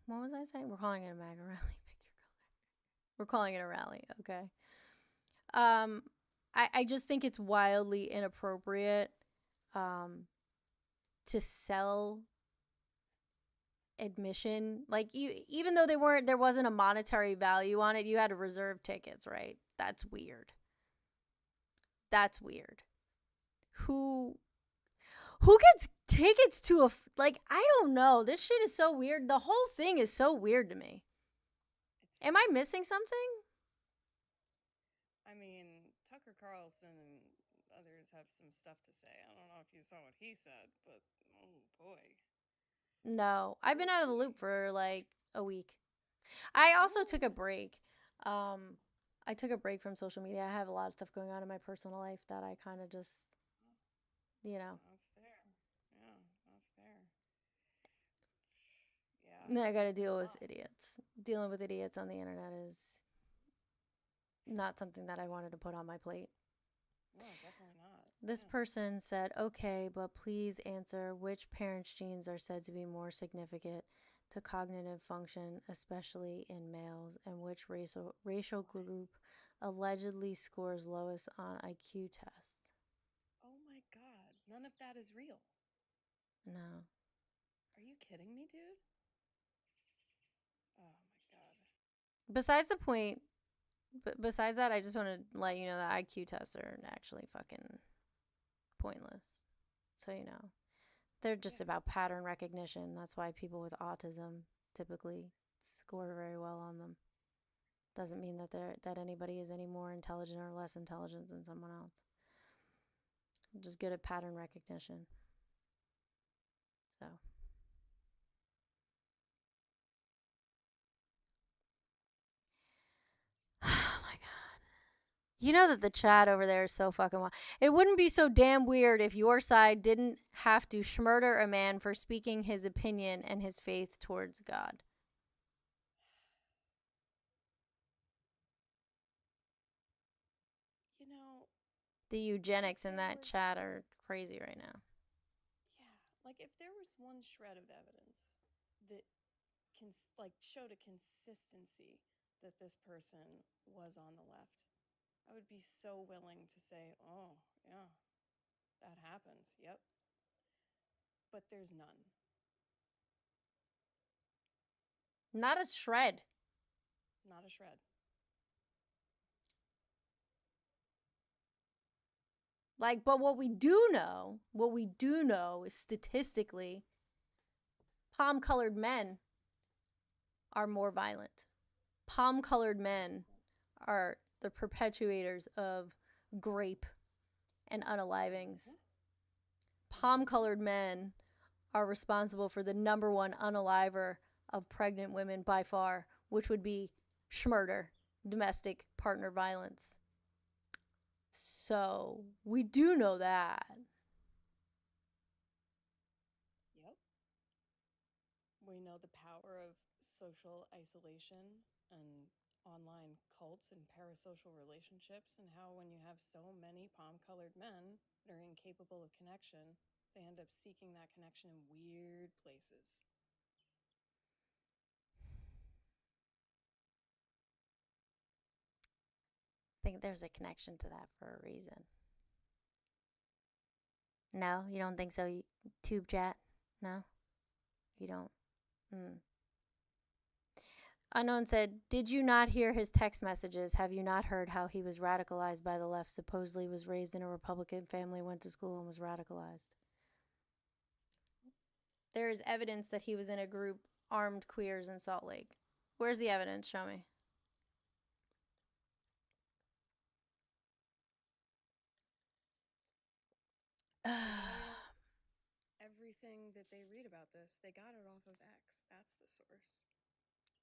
was I saying? We're calling it a MAGA rally. Pick your color. We're calling it a rally. Okay. I just think it's wildly inappropriate to sell admission. Like, even though there wasn't a monetary value on it, you had to reserve tickets, right? That's weird. Who gets tickets to like, I don't know. This shit is so weird. The whole thing is so weird to me. Am I missing something? I mean, Tucker Carlson and others have some stuff to say. I don't know if you saw what he said, but oh boy. No, I've been out of the loop for like a week. I also took a break. I took a break from social media. I have a lot of stuff going on in my personal life that I kind of just, you know. That's fair. Yeah, that's fair. Yeah. I got to There's been deal a with lot. idiots. Dealing with idiots on the internet is not something that I wanted to put on my plate. No, definitely not. This Yeah. person said, okay, but please answer which parents' genes are said to be more significant to cognitive function, especially in males, and which racial group allegedly scores lowest on IQ tests. Oh my god, none of that is real. No. Are you kidding me, dude? Oh my god. Besides the point, besides that, I just want to let you know that IQ tests are actually fucking pointless. So, you know, they're just about pattern recognition. That's why people with autism typically score very well on them. Doesn't mean that anybody is any more intelligent or less intelligent than someone else. I'm just good at pattern recognition. So. Oh my god. You know that the chat over there is so fucking wild. It wouldn't be so damn weird if your side didn't have to schmurder a man for speaking his opinion and his faith towards God. You know, The eugenics in there that was, chat are crazy right now. yeah, like if there was one shred of evidence that showed a consistency that this person was on the left, I would be so willing to say, oh, yeah, that happened. Yep. But there's none. Not a shred. Not a shred. Like, but what we do know is statistically, palm-colored men are more violent. Palm-colored men are the perpetuators of grape and unalivings. Palm-colored men are responsible for the number one unaliver of pregnant women by far, which would be schmurder, domestic partner violence. So we do know that. Yep. We know the power of social isolation and online cults and parasocial relationships, and how when you have so many palm-colored men that are incapable of connection, they end up seeking that connection in weird places. I think there's a connection to that for a reason. No, you don't think so? Tube chat? No, you don't. Unknown said, did you not hear his text messages? Have you not heard how he was radicalized by the left? Supposedly was raised in a Republican family, went to school, and was radicalized. There is evidence that he was in a group, Armed Queers in Salt Lake. Where's the evidence? Show me. Everything that they read about this, they got it off of X. That's the source.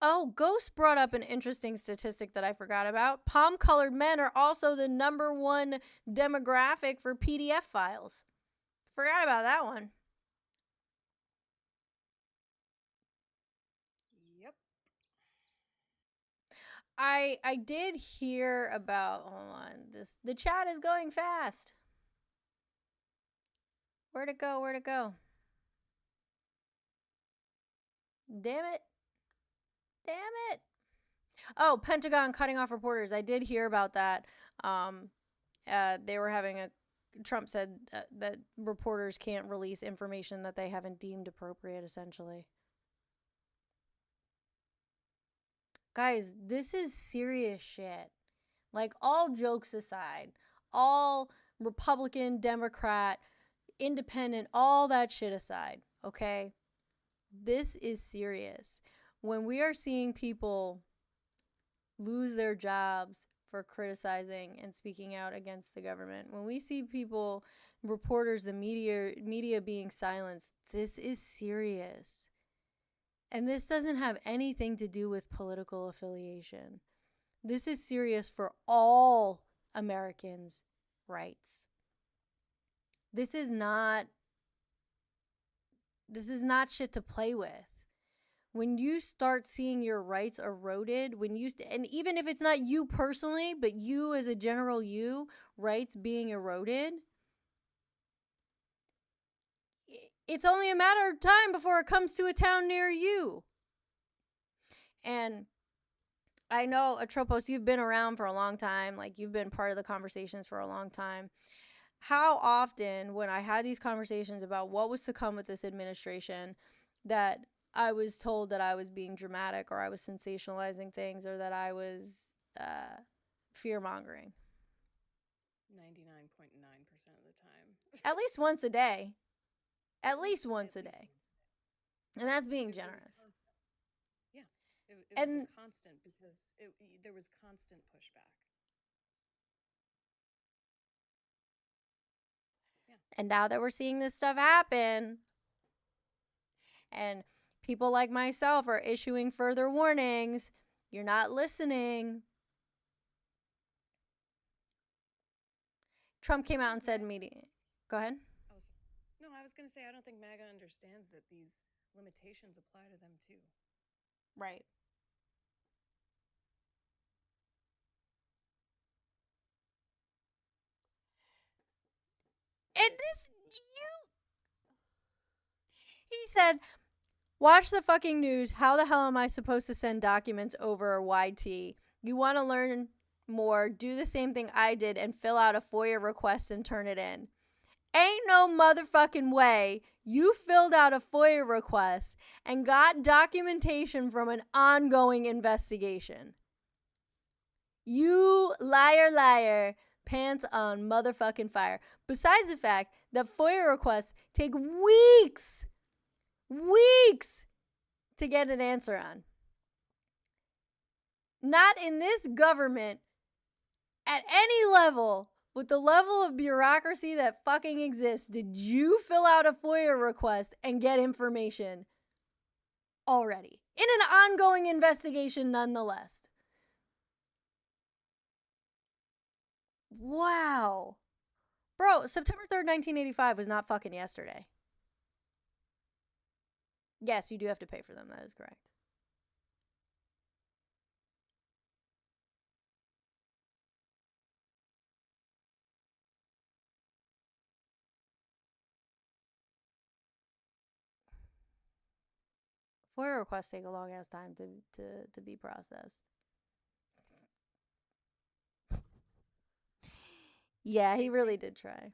Oh, Ghost brought up an interesting statistic that I forgot about. Palm-colored men are also the number one demographic for PDF files. Forgot about that one. Yep. I did hear about, hold on, the chat is going fast. Where'd it go? Where'd it go? Damn it. Damn it. Oh, Pentagon cutting off reporters. I did hear about that. They were having Trump said that reporters can't release information that they haven't deemed appropriate, essentially. Guys, this is serious shit. Like, all jokes aside, all Republican, Democrat, independent, all that shit aside, okay? This is serious. When we are seeing people lose their jobs for criticizing and speaking out against the government, when we see people, reporters, the media being silenced, this is serious. And this doesn't have anything to do with political affiliation. This is serious for all Americans' rights. This is not shit to play with. When you start seeing your rights eroded, and even if it's not you personally, but you as a general rights being eroded, it's only a matter of time before it comes to a town near you. And I know, Atropos, you've been around for a long time. Like, you've been part of the conversations for a long time. How often, when I had these conversations about what was to come with this administration, that I was told that I was being dramatic, or I was sensationalizing things, or that I was fear-mongering. 99.9% of the time. At least once a day. At least once a day. And that's being generous. It was a constant, because there was constant pushback. Yeah. And now that we're seeing this stuff happen, and people like myself are issuing further warnings, you're not listening. Trump came out and said Go ahead. I was going to say, I don't think MAGA understands that these limitations apply to them too. Right. He said, watch the fucking news. How the hell am I supposed to send documents over YT? You want to learn more, do the same thing I did and fill out a FOIA request and turn it in. Ain't no motherfucking way you filled out a FOIA request and got documentation from an ongoing investigation. You liar, pants on motherfucking fire. Besides the fact that FOIA requests take weeks to get an answer on. Not in this government at any level, with the level of bureaucracy that fucking exists, did you fill out a FOIA request and get information already. In an ongoing investigation nonetheless. Wow. Bro, September 3rd, 1985 was not fucking yesterday. Yes, you do have to pay for them. That is correct. FOIA requests take a long ass time to be processed. Yeah, he really did try.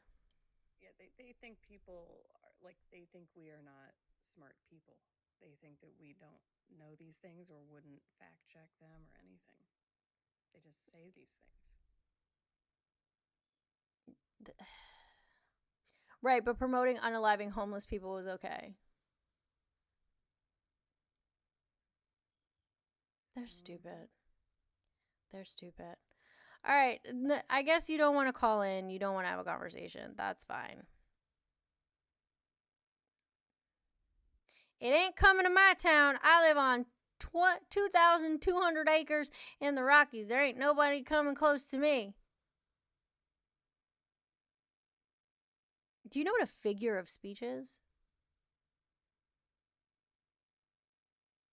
Yeah, they think people are like, they think we are not smart people. They think that we don't know these things or wouldn't fact check them or anything. They just say these things. Right, but promoting unaliving homeless people was okay. They're stupid. They're stupid. All right, I guess you don't want to call in. You don't want to have a conversation. That's fine. It ain't coming to my town. I live on 2,200 acres in the Rockies. There ain't nobody coming close to me. Do you know what a figure of speech is?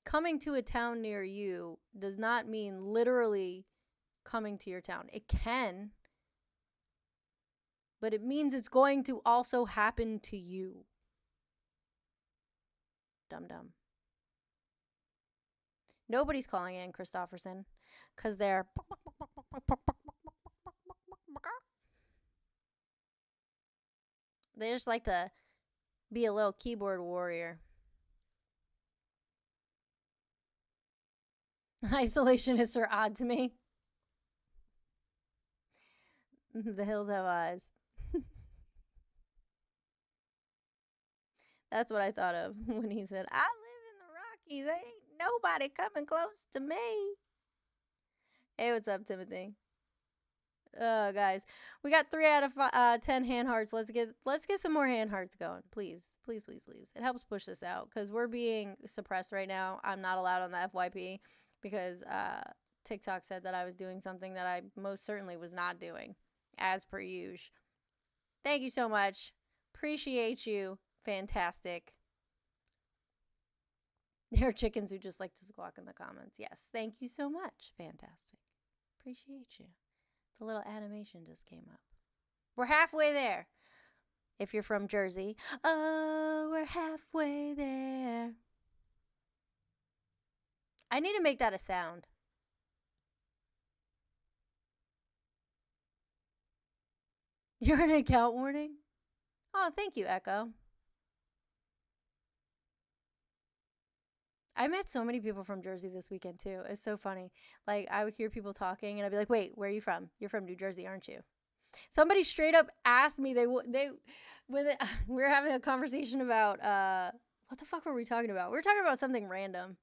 Coming to a town near you does not mean literally coming to your town. It can, but it means it's going to also happen to you. Dum-dum. Nobody's calling in, Christofferson, because they're... They just like to be a little keyboard warrior. Isolationists are odd to me. The hills have eyes. That's what I thought of when he said, I live in the Rockies. Ain't nobody coming close to me. Hey, what's up, Timothy? Guys, we got 3 out of 10 hand hearts. Let's get some more hand hearts going, please. It helps push this out because we're being suppressed right now. I'm not allowed on the FYP because TikTok said that I was doing something that I most certainly was not doing, as per usual. Thank you so much. Appreciate you. Fantastic. There are chickens who just like to squawk in the comments. Yes, thank you so much. Fantastic. Appreciate you. The little animation just came up. We're halfway there. If you're from Jersey, oh, we're halfway there. I need to make that a sound. You're an account warning? Oh, thank you, Echo. I met so many people from Jersey this weekend, too. It's so funny. Like, I would hear people talking, and I'd be like, wait, where are you from? You're from New Jersey, aren't you? Somebody straight up asked me, we were having a conversation about, what the fuck were we talking about? We were talking about something random.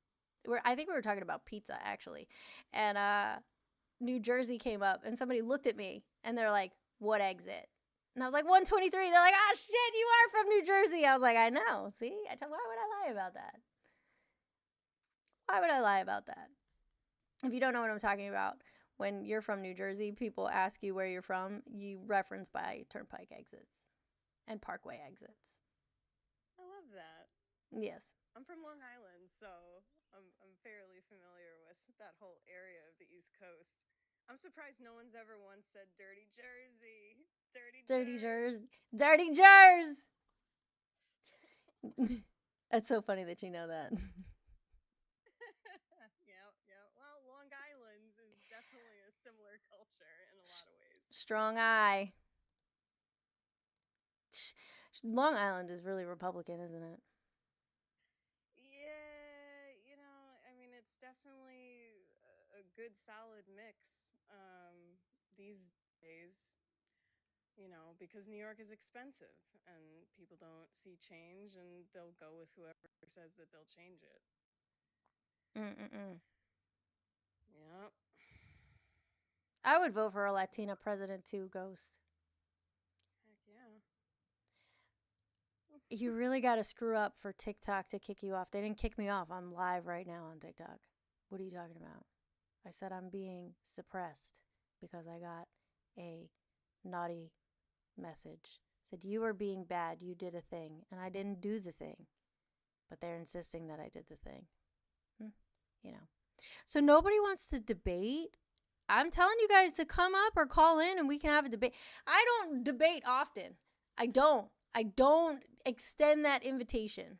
I think we were talking about pizza, actually. And New Jersey came up, and somebody looked at me, and they're like, what exit? And I was like, 123. They're like, ah, shit, you are from New Jersey. I was like, I know. See? Why would I lie about that? Why would I lie about that? If you don't know what I'm talking about, when you're from New Jersey, people ask you where you're from, you reference by turnpike exits and parkway exits. I love that. Yes. I'm from Long Island, so I'm fairly familiar with that whole area of the East Coast. I'm surprised no one's ever once said dirty Jersey. Dirty Jersey. Dirty Jersey. That's so funny that you know that. Yeah. Well, Long Island is definitely a similar culture in a lot of ways. Strong eye. Long Island is really Republican, isn't it? Yeah, I mean, it's definitely a good solid mix these days, because New York is expensive and people don't see change and they'll go with whoever says that they'll change it. Yep. I would vote for a Latina president too, Ghost. Heck yeah. You really got to screw up for TikTok to kick you off. They didn't kick me off. I'm live right now on TikTok. What are you talking about? I said I'm being suppressed because I got a naughty message. Said you were being bad. You did a thing. And I didn't do the thing. But they're insisting that I did the thing. So nobody wants to debate. I'm telling you guys to come up or call in and we can have a debate. I don't debate often. I don't extend that invitation.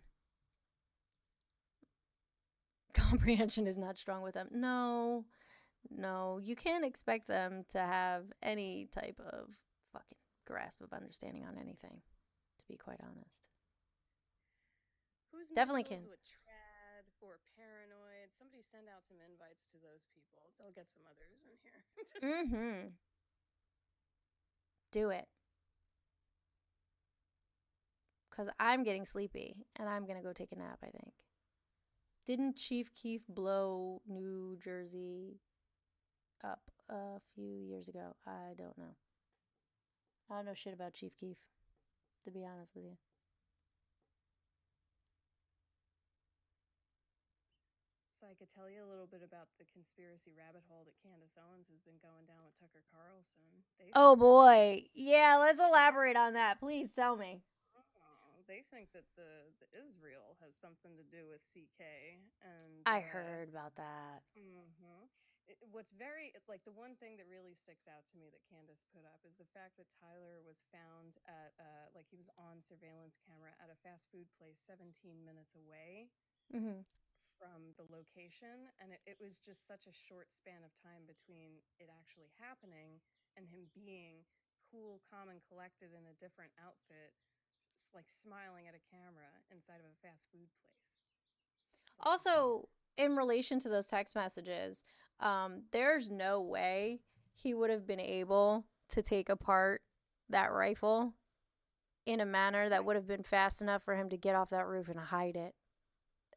Comprehension is not strong with them. No, you can't expect them to have any type of fucking grasp of understanding on anything, to be quite honest. Who's definitely can with trad or paranoid? Somebody send out some invites to those people. They'll get some others in here. Do it. Because I'm getting sleepy, and I'm going to go take a nap, I think. Didn't Chief Keef blow New Jersey up a few years ago? I don't know. I don't know shit about Chief Keef, to be honest with you. So I could tell you a little bit about the conspiracy rabbit hole that Candace Owens has been going down with Tucker Carlson. Oh boy. Yeah, let's elaborate on that. Please tell me. They think that the Israel has something to do with CK, and I heard about that. What's the one thing that really sticks out to me that Candace put up is the fact that Tyler was found at he was on surveillance camera at a fast food place 17 minutes away from the location, and it was just such a short span of time between it actually happening and him being cool, calm, and collected in a different outfit, like smiling at a camera inside of a fast food place. Also, in relation to those text messages, there's no way he would have been able to take apart that rifle in a manner that would have been fast enough for him to get off that roof and hide it,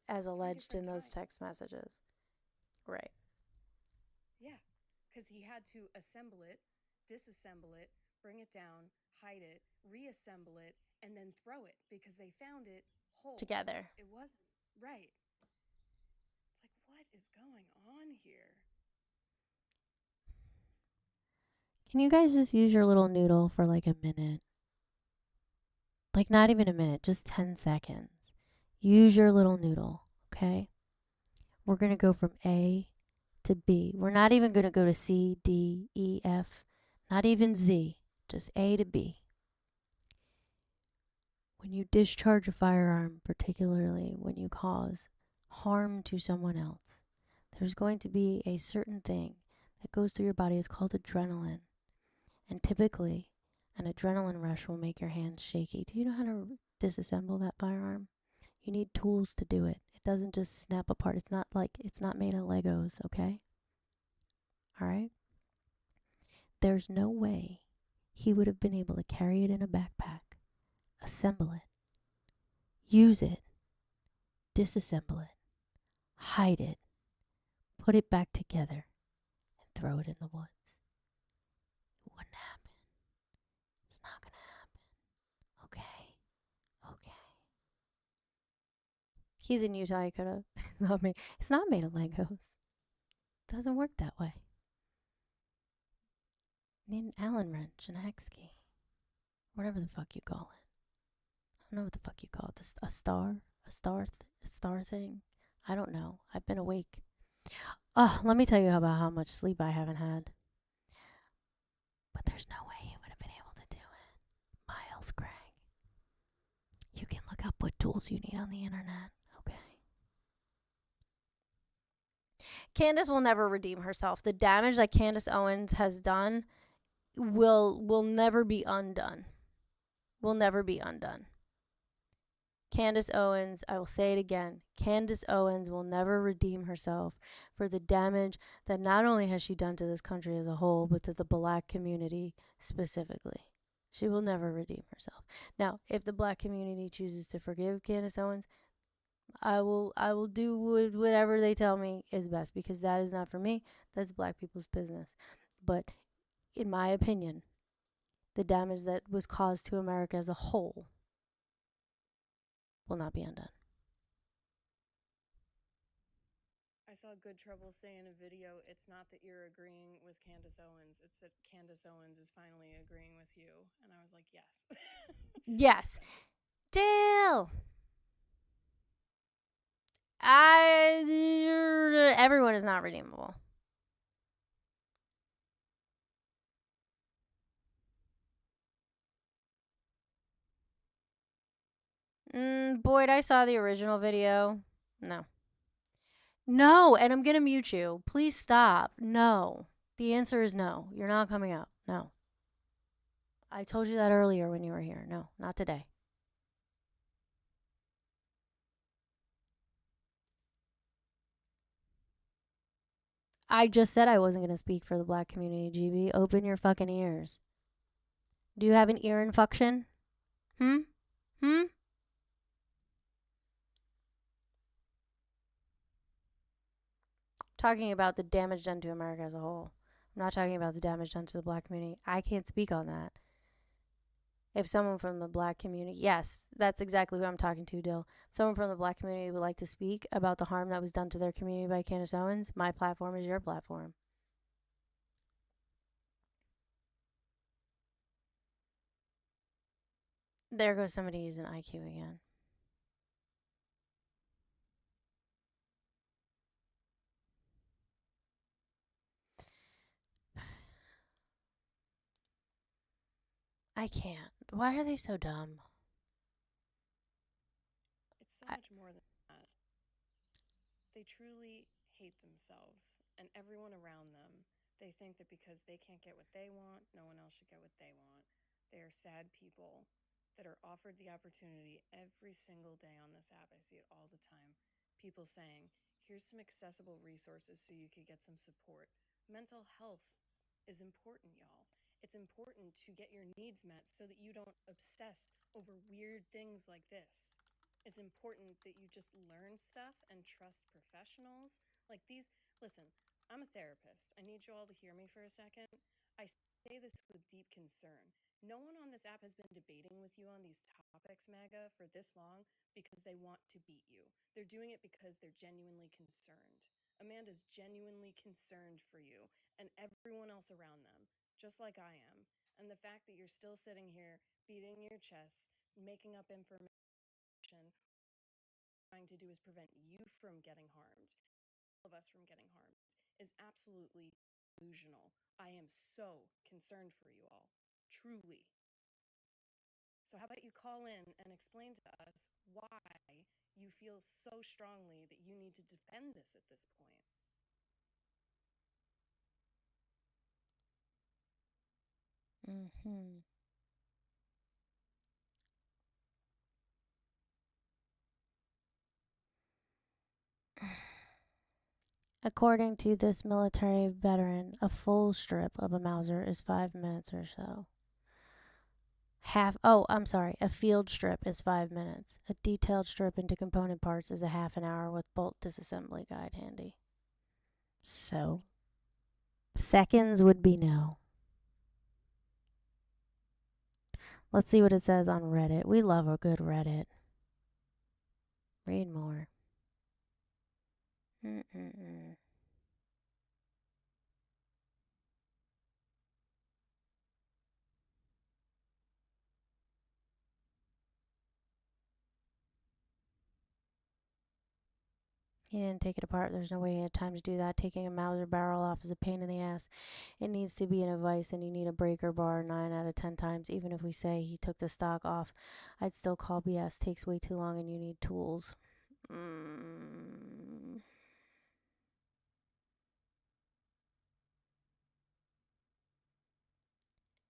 as alleged in those text messages. Right. Yeah, because he had to assemble it disassemble it, bring it down, hide it, reassemble it, and then throw it because they found it whole. Together. It wasn't right. It's like, what is going on here? Can you guys just use your little noodle for like a minute? Like not even a minute, just 10 seconds. Use your little noodle, okay? We're going to go from A to B. We're not even going to go to C, D, E, F, not even Z, just A to B. When you discharge a firearm, particularly when you cause harm to someone else, there's going to be a certain thing that goes through your body. It's called adrenaline. And typically, an adrenaline rush will make your hands shaky. Do you know how to disassemble that firearm? You need tools to do it. It doesn't just snap apart. It's not made of Legos, okay? All right? There's no way he would have been able to carry it in a backpack, assemble it, use it, disassemble it, hide it, put it back together, and throw it in the woods. It wouldn't happen. It's not going to happen. Okay? Okay. He's in Utah. He could have. It's not made of Legos. It doesn't work that way. You need an Allen wrench, an hex key, whatever the fuck you call it. I don't know what the fuck you call it. A star thing. I don't know. I've been awake. Oh, let me tell you about how much sleep I haven't had. But there's no way he would have been able to do it. Miles Gray. You can look up what tools you need on the internet. Okay. Candace will never redeem herself. The damage that Candace Owens has done will never be undone. Will never be undone. Candace Owens, I will say it again, Candace Owens will never redeem herself for the damage that not only has she done to this country as a whole, but to the black community specifically. She will never redeem herself. Now, if the black community chooses to forgive Candace Owens, I will do whatever they tell me is best, because that is not for me. That's black people's business. But in my opinion, the damage that was caused to America as a whole will not be undone. I saw Good Trouble say in a video, it's not that you're agreeing with Candace Owens, it's that Candace Owens is finally agreeing with you. And I was like, yes. Yes. Dill! Everyone is not redeemable. Boyd, I saw the original video. No. No, and I'm going to mute you. Please stop. No. The answer is no. You're not coming out. No. I told you that earlier when you were here. No, not today. I just said I wasn't going to speak for the black community, GB. Open your fucking ears. Do you have an ear infection? Talking about the damage done to America as a whole. I'm not talking about the damage done to the black community. I can't speak on that. If someone from the black community, yes, that's exactly who I'm talking to, Dill. If someone from the black community would like to speak about the harm that was done to their community by Candace Owens, my platform is your platform. There goes somebody using IQ again. I can't. Why are they so dumb? It's so much more than that. They truly hate themselves and everyone around them. They think that because they can't get what they want, no one else should get what they want. They are sad people that are offered the opportunity every single day on this app. I see it all the time. People saying, here's some accessible resources so you could get some support. Mental health is important, y'all. It's important to get your needs met so that you don't obsess over weird things like this. It's important that you just learn stuff and trust professionals. Like these, listen, I'm a therapist. I need you all to hear me for a second. I say this with deep concern. No one on this app has been debating with you on these topics, MAGA, for this long because they want to beat you. They're doing it because they're genuinely concerned. Amanda's genuinely concerned for you and everyone else around them, just like I am. And the fact that you're still sitting here beating your chest, making up information, trying to do is prevent you from getting harmed, all of us from getting harmed, is absolutely delusional. I am so concerned for you all, truly. So how about you call in and explain to us why you feel so strongly that you need to defend this at this point? Mm-hmm. According to this military veteran, a full strip of a Mauser is 5 minutes or so. A field strip is 5 minutes. A detailed strip into component parts is a half an hour with bolt disassembly guide handy. So, seconds would be no. Let's see what it says on Reddit. We love a good Reddit. Read more. He didn't take it apart. There's no way he had time to do that. Taking a Mauser barrel off is a pain in the ass. It needs to be in a vise, and you need a breaker bar 9 out of 10 times. Even if we say he took the stock off, I'd still call BS. Takes way too long, and you need tools.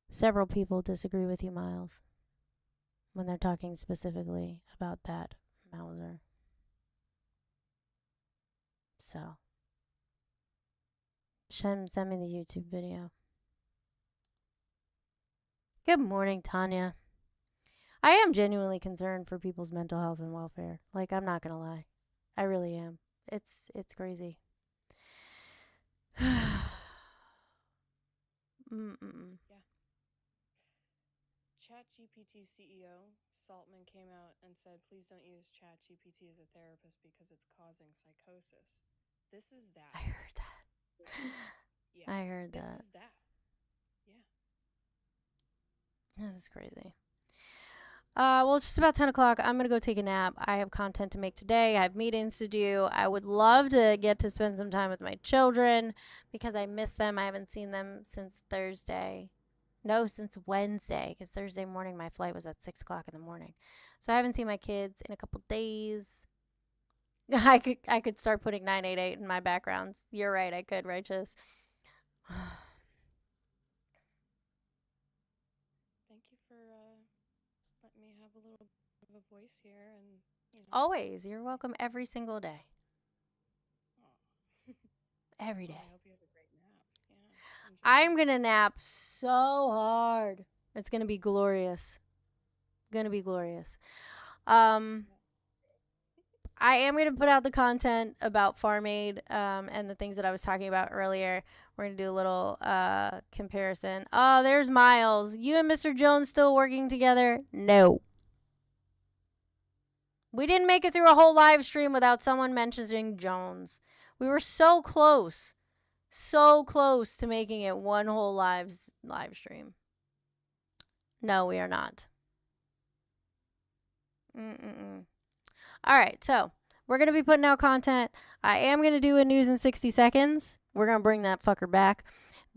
Several people disagree with you, Miles, when they're talking specifically about that Mauser. So, send me the YouTube video. Good morning, Tanya. I am genuinely concerned for people's mental health and welfare. Like, I'm not gonna lie. I really am. It's crazy. Yeah. ChatGPT CEO Saltman came out and said, please don't use ChatGPT as a therapist because it's causing psychosis. This is that. I heard that. Yeah. I heard that. This is that. Yeah. This is crazy. Well, it's just about 10 o'clock. I'm going to go take a nap. I have content to make today. I have meetings to do. I would love to get to spend some time with my children because I miss them. I haven't seen them since Thursday. No, since Wednesday, because Thursday morning my flight was at 6 o'clock in the morning. So I haven't seen my kids in a couple days. I could start putting 988 in my backgrounds. You're right, I could, Righteous. Thank you for letting me have a little bit of a voice here, and always, you're welcome every single day. Every day. Well, I hope you have a great nap. Yeah. I'm gonna nap so hard. It's gonna be glorious. I am going to put out the content about Farm Aid and the things that I was talking about earlier. We're going to do a little comparison. Oh, there's Miles. You and Mr. Jones still working together? No. We didn't make it through a whole live stream without someone mentioning Jones. We were so close. So close to making it one whole live stream. No, we are not. All right, so we're going to be putting out content. I am going to do a news in 60 seconds. We're going to bring that fucker back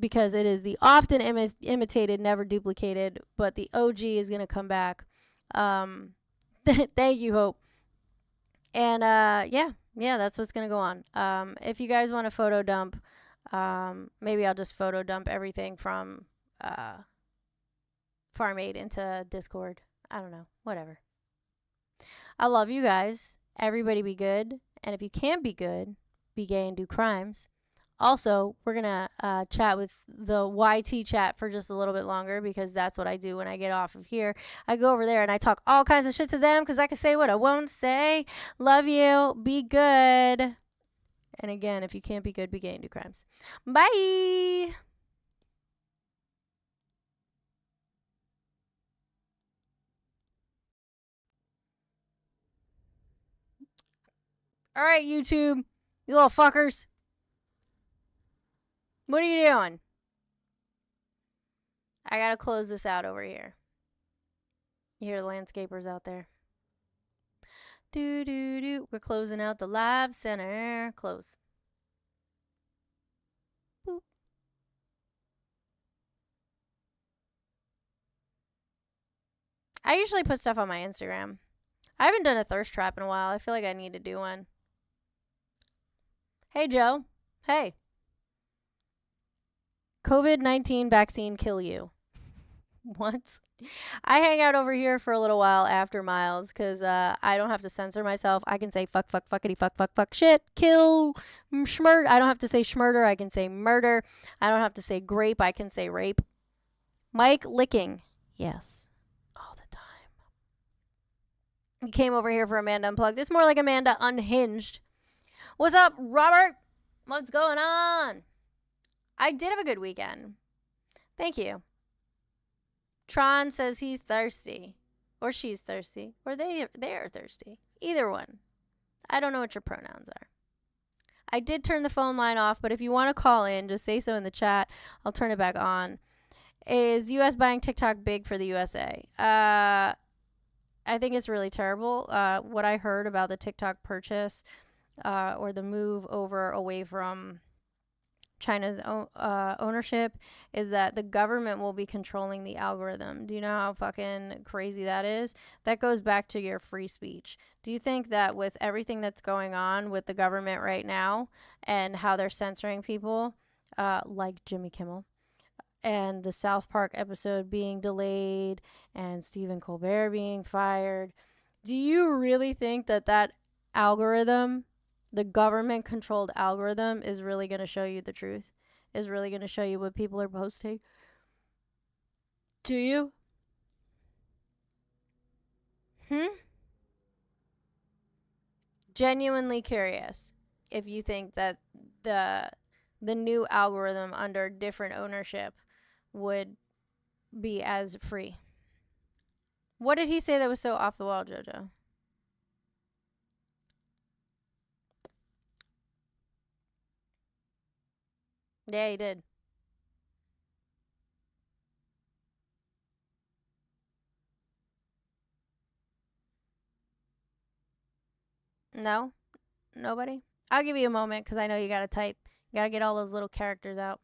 because it is the often imitated, never duplicated, but the OG is going to come back. Thank you, Hope. And yeah, that's what's going to go on. If you guys want a photo dump, maybe I'll just photo dump everything from Farm Aid into Discord. I don't know, whatever. I love you guys. Everybody be good. And if you can't be good, be gay and do crimes. Also, we're going to chat with the YT chat for just a little bit longer because that's what I do when I get off of here. I go over there and I talk all kinds of shit to them because I can say what I won't say. Love you. Be good. And again, if you can't be good, be gay and do crimes. Bye. All right, YouTube, you little fuckers. What are you doing? I gotta close this out over here. You hear the landscapers out there? Do do do. We're closing out the live center. Close. Boop. I usually put stuff on my Instagram. I haven't done a thirst trap in a while. I feel like I need to do one. Hey, Joe. Hey. COVID-19 vaccine kill you. What? I hang out over here for a little while after Miles because I don't have to censor myself. I can say fuck, fuck, fuckity, fuck, fuck, fuck, shit, kill, schmurd. I don't have to say schmurder. I can say murder. I don't have to say grape. I can say rape. Mike licking. Yes. All the time. You came over here for Amanda Unplugged. It's more like Amanda Unhinged. What's up, Robert? What's going on? I did have a good weekend. Thank you. Tron says he's thirsty. Or she's thirsty. Or they are thirsty. Either one. I don't know what your pronouns are. I did turn the phone line off, but if you want to call in, just say so in the chat. I'll turn it back on. Is U.S. buying TikTok big for the USA? I think it's really terrible. What I heard about the TikTok purchase or the move away from China's ownership is that the government will be controlling the algorithm. Do you know how fucking crazy that is? That goes back to your free speech. Do you think that with everything that's going on with the government right now and how they're censoring people, like Jimmy Kimmel, and the South Park episode being delayed and Stephen Colbert being fired, do you really think that that algorithm, the government-controlled algorithm, is really going to show you the truth? Is really going to show you what people are posting? Do you? Genuinely curious if you think that the new algorithm under different ownership would be as free. What did he say that was so off the wall, Jojo? Yeah, he did. No? Nobody? I'll give you a moment because I know you gotta type. You gotta get all those little characters out.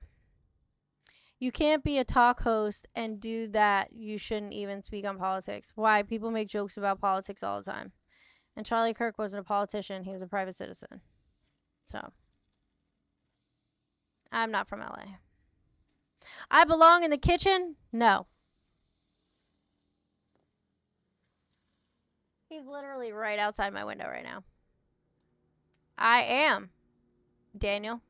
You can't be a talk host and do that. You shouldn't even speak on politics. Why? People make jokes about politics all the time. And Charlie Kirk wasn't a politician. He was a private citizen. So, I'm not from LA. I belong in the kitchen? No. He's literally right outside my window right now. I am. Daniel.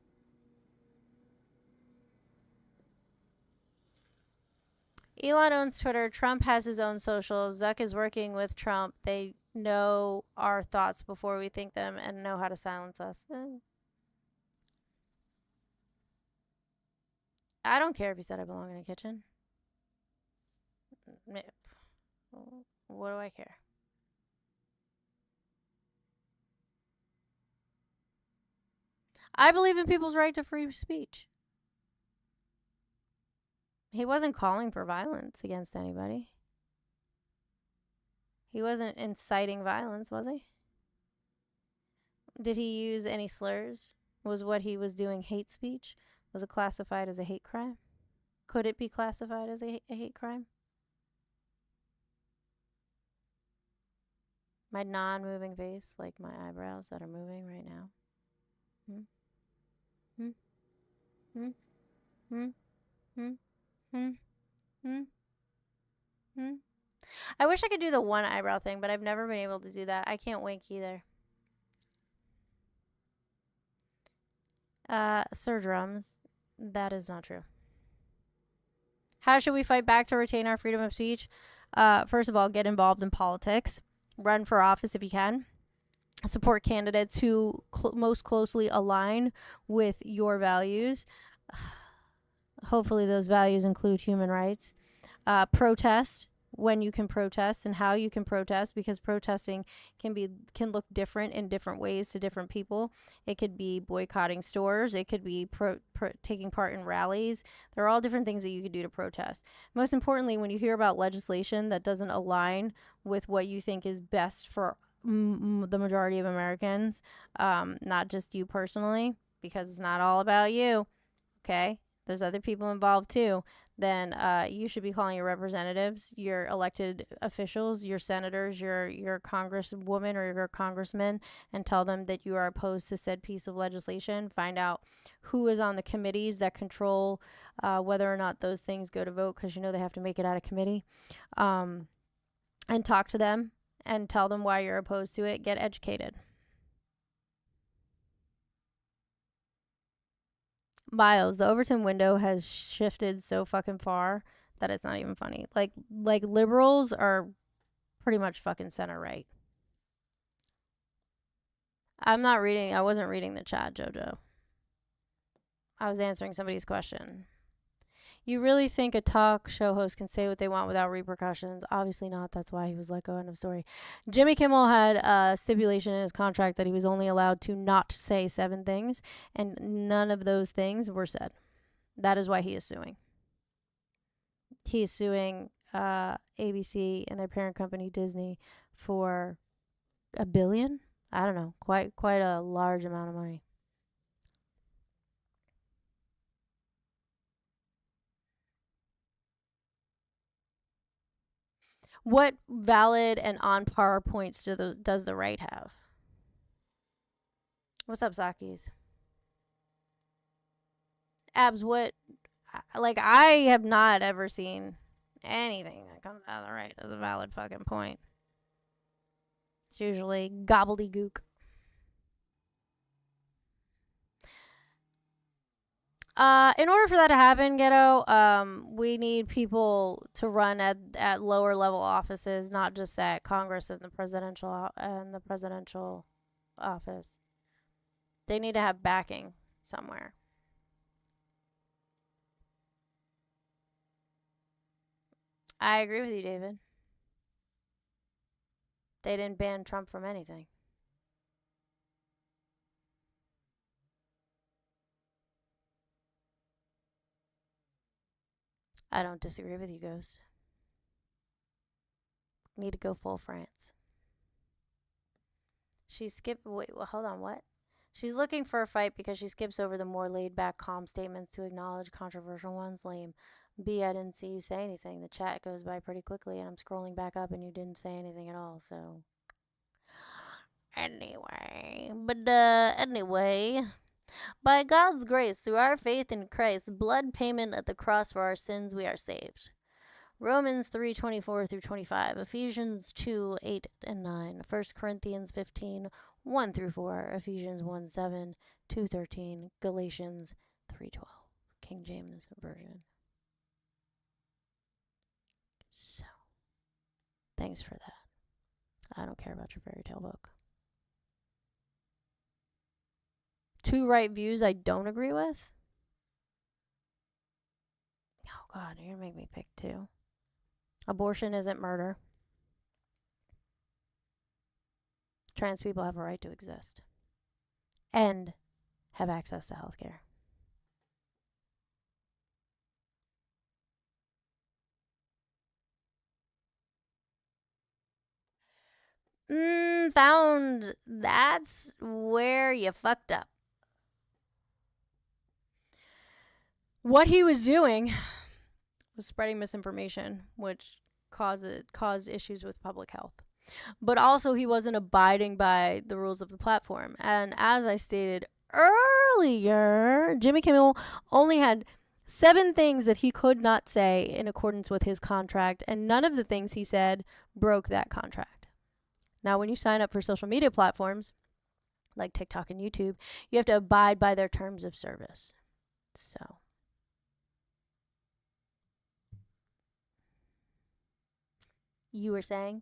Elon owns Twitter. Trump has his own socials. Zuck is working with Trump. They know our thoughts before we think them and know how to silence us. I don't care if he said I belong in a kitchen. What do I care? I believe in people's right to free speech. He wasn't calling for violence against anybody. He wasn't inciting violence, was he? Did he use any slurs? Was what he was doing hate speech? Was it classified as a hate crime? Could it be classified as a hate crime? My non-moving face, like my eyebrows that are moving right now. I wish I could do the one eyebrow thing, but I've never been able to do that. I can't wink either. Sir Drums, that is not true. How should we fight back to retain our freedom of speech? First of all, get involved in politics. Run for office if you can. Support candidates who most closely align with your values. Hopefully those values include human rights. Protest when you can protest and how you can protest, because protesting can look different in different ways to different people. It could be boycotting stores. It could be taking part in rallies. There are all different things that you could do to protest. Most importantly, when you hear about legislation that doesn't align with what you think is best for the majority of Americans, not just you personally, because it's not all about you, okay? There's other people involved too. Then you should be calling your representatives, your elected officials, your senators, your congresswoman or your congressman, and tell them that you are opposed to said piece of legislation. Find out who is on the committees that control whether or not those things go to vote, because you know they have to make it out of committee. And talk to them and tell them why you're opposed to it. Get educated. Miles, the Overton window has shifted so fucking far that it's not even funny. Like liberals are pretty much fucking center right. I wasn't reading the chat, Jojo. I was answering somebody's question. You really think a talk show host can say what they want without repercussions? Obviously not. That's why he was let go. End of story. Jimmy Kimmel had a stipulation in his contract that he was only allowed to not say 7 things, and none of those things were said. That is why he is suing. He is suing ABC and their parent company Disney for $1 billion. I don't know, quite a large amount of money. What valid and on par points does the right have? What's up, Sakis? Abs, what? Like, I have not ever seen anything that comes out of the right as a valid fucking point. It's usually gobbledygook. In order for that to happen, Ghetto, we need people to run at lower level offices, not just at Congress and the presidential office. They need to have backing somewhere. I agree with you, David. They didn't ban Trump from anything. I don't disagree with you, Ghost. Need to go full France. Wait, well, hold on, what? She's looking for a fight because she skips over the more laid-back, calm statements to acknowledge controversial ones. Lame. B, I didn't see you say anything. The chat goes by pretty quickly, and I'm scrolling back up, and you didn't say anything at all, so... Anyway. By God's grace, through our faith in Christ's blood payment at the cross for our sins, we are saved. Romans 3:24 through 25, Ephesians 2:8 and 9, 1 Corinthians 15, 1 through 4, Ephesians 1:7, 2:13, Galatians 3:12, King James Version. So, thanks for that. I don't care about your fairy tale book. 2 right views I don't agree with? Oh God, you're gonna make me pick 2. Abortion isn't murder. Trans people have a right to exist. And have access to healthcare. Found. That's where you fucked up. What he was doing was spreading misinformation, which caused issues with public health. But also he wasn't abiding by the rules of the platform. And as I stated earlier, Jimmy Kimmel only had 7 things that he could not say in accordance with his contract, and none of the things he said broke that contract. Now, when you sign up for social media platforms, like TikTok and YouTube, you have to abide by their terms of service. So... You were saying?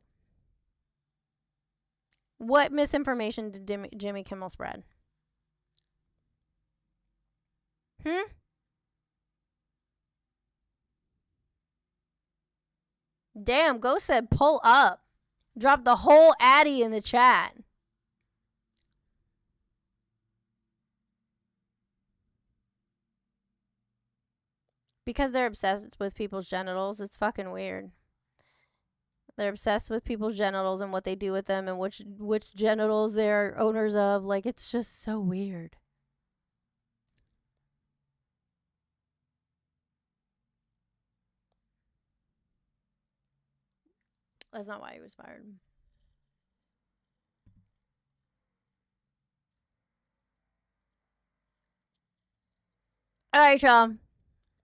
What misinformation did Jimmy Kimmel spread? Damn, Ghost said pull up. Drop the whole Addy in the chat. Because they're obsessed with people's genitals. It's fucking weird. They're obsessed with people's genitals and what they do with them and which genitals they're owners of. Like, it's just so weird. That's not why he was fired. All right, y'all.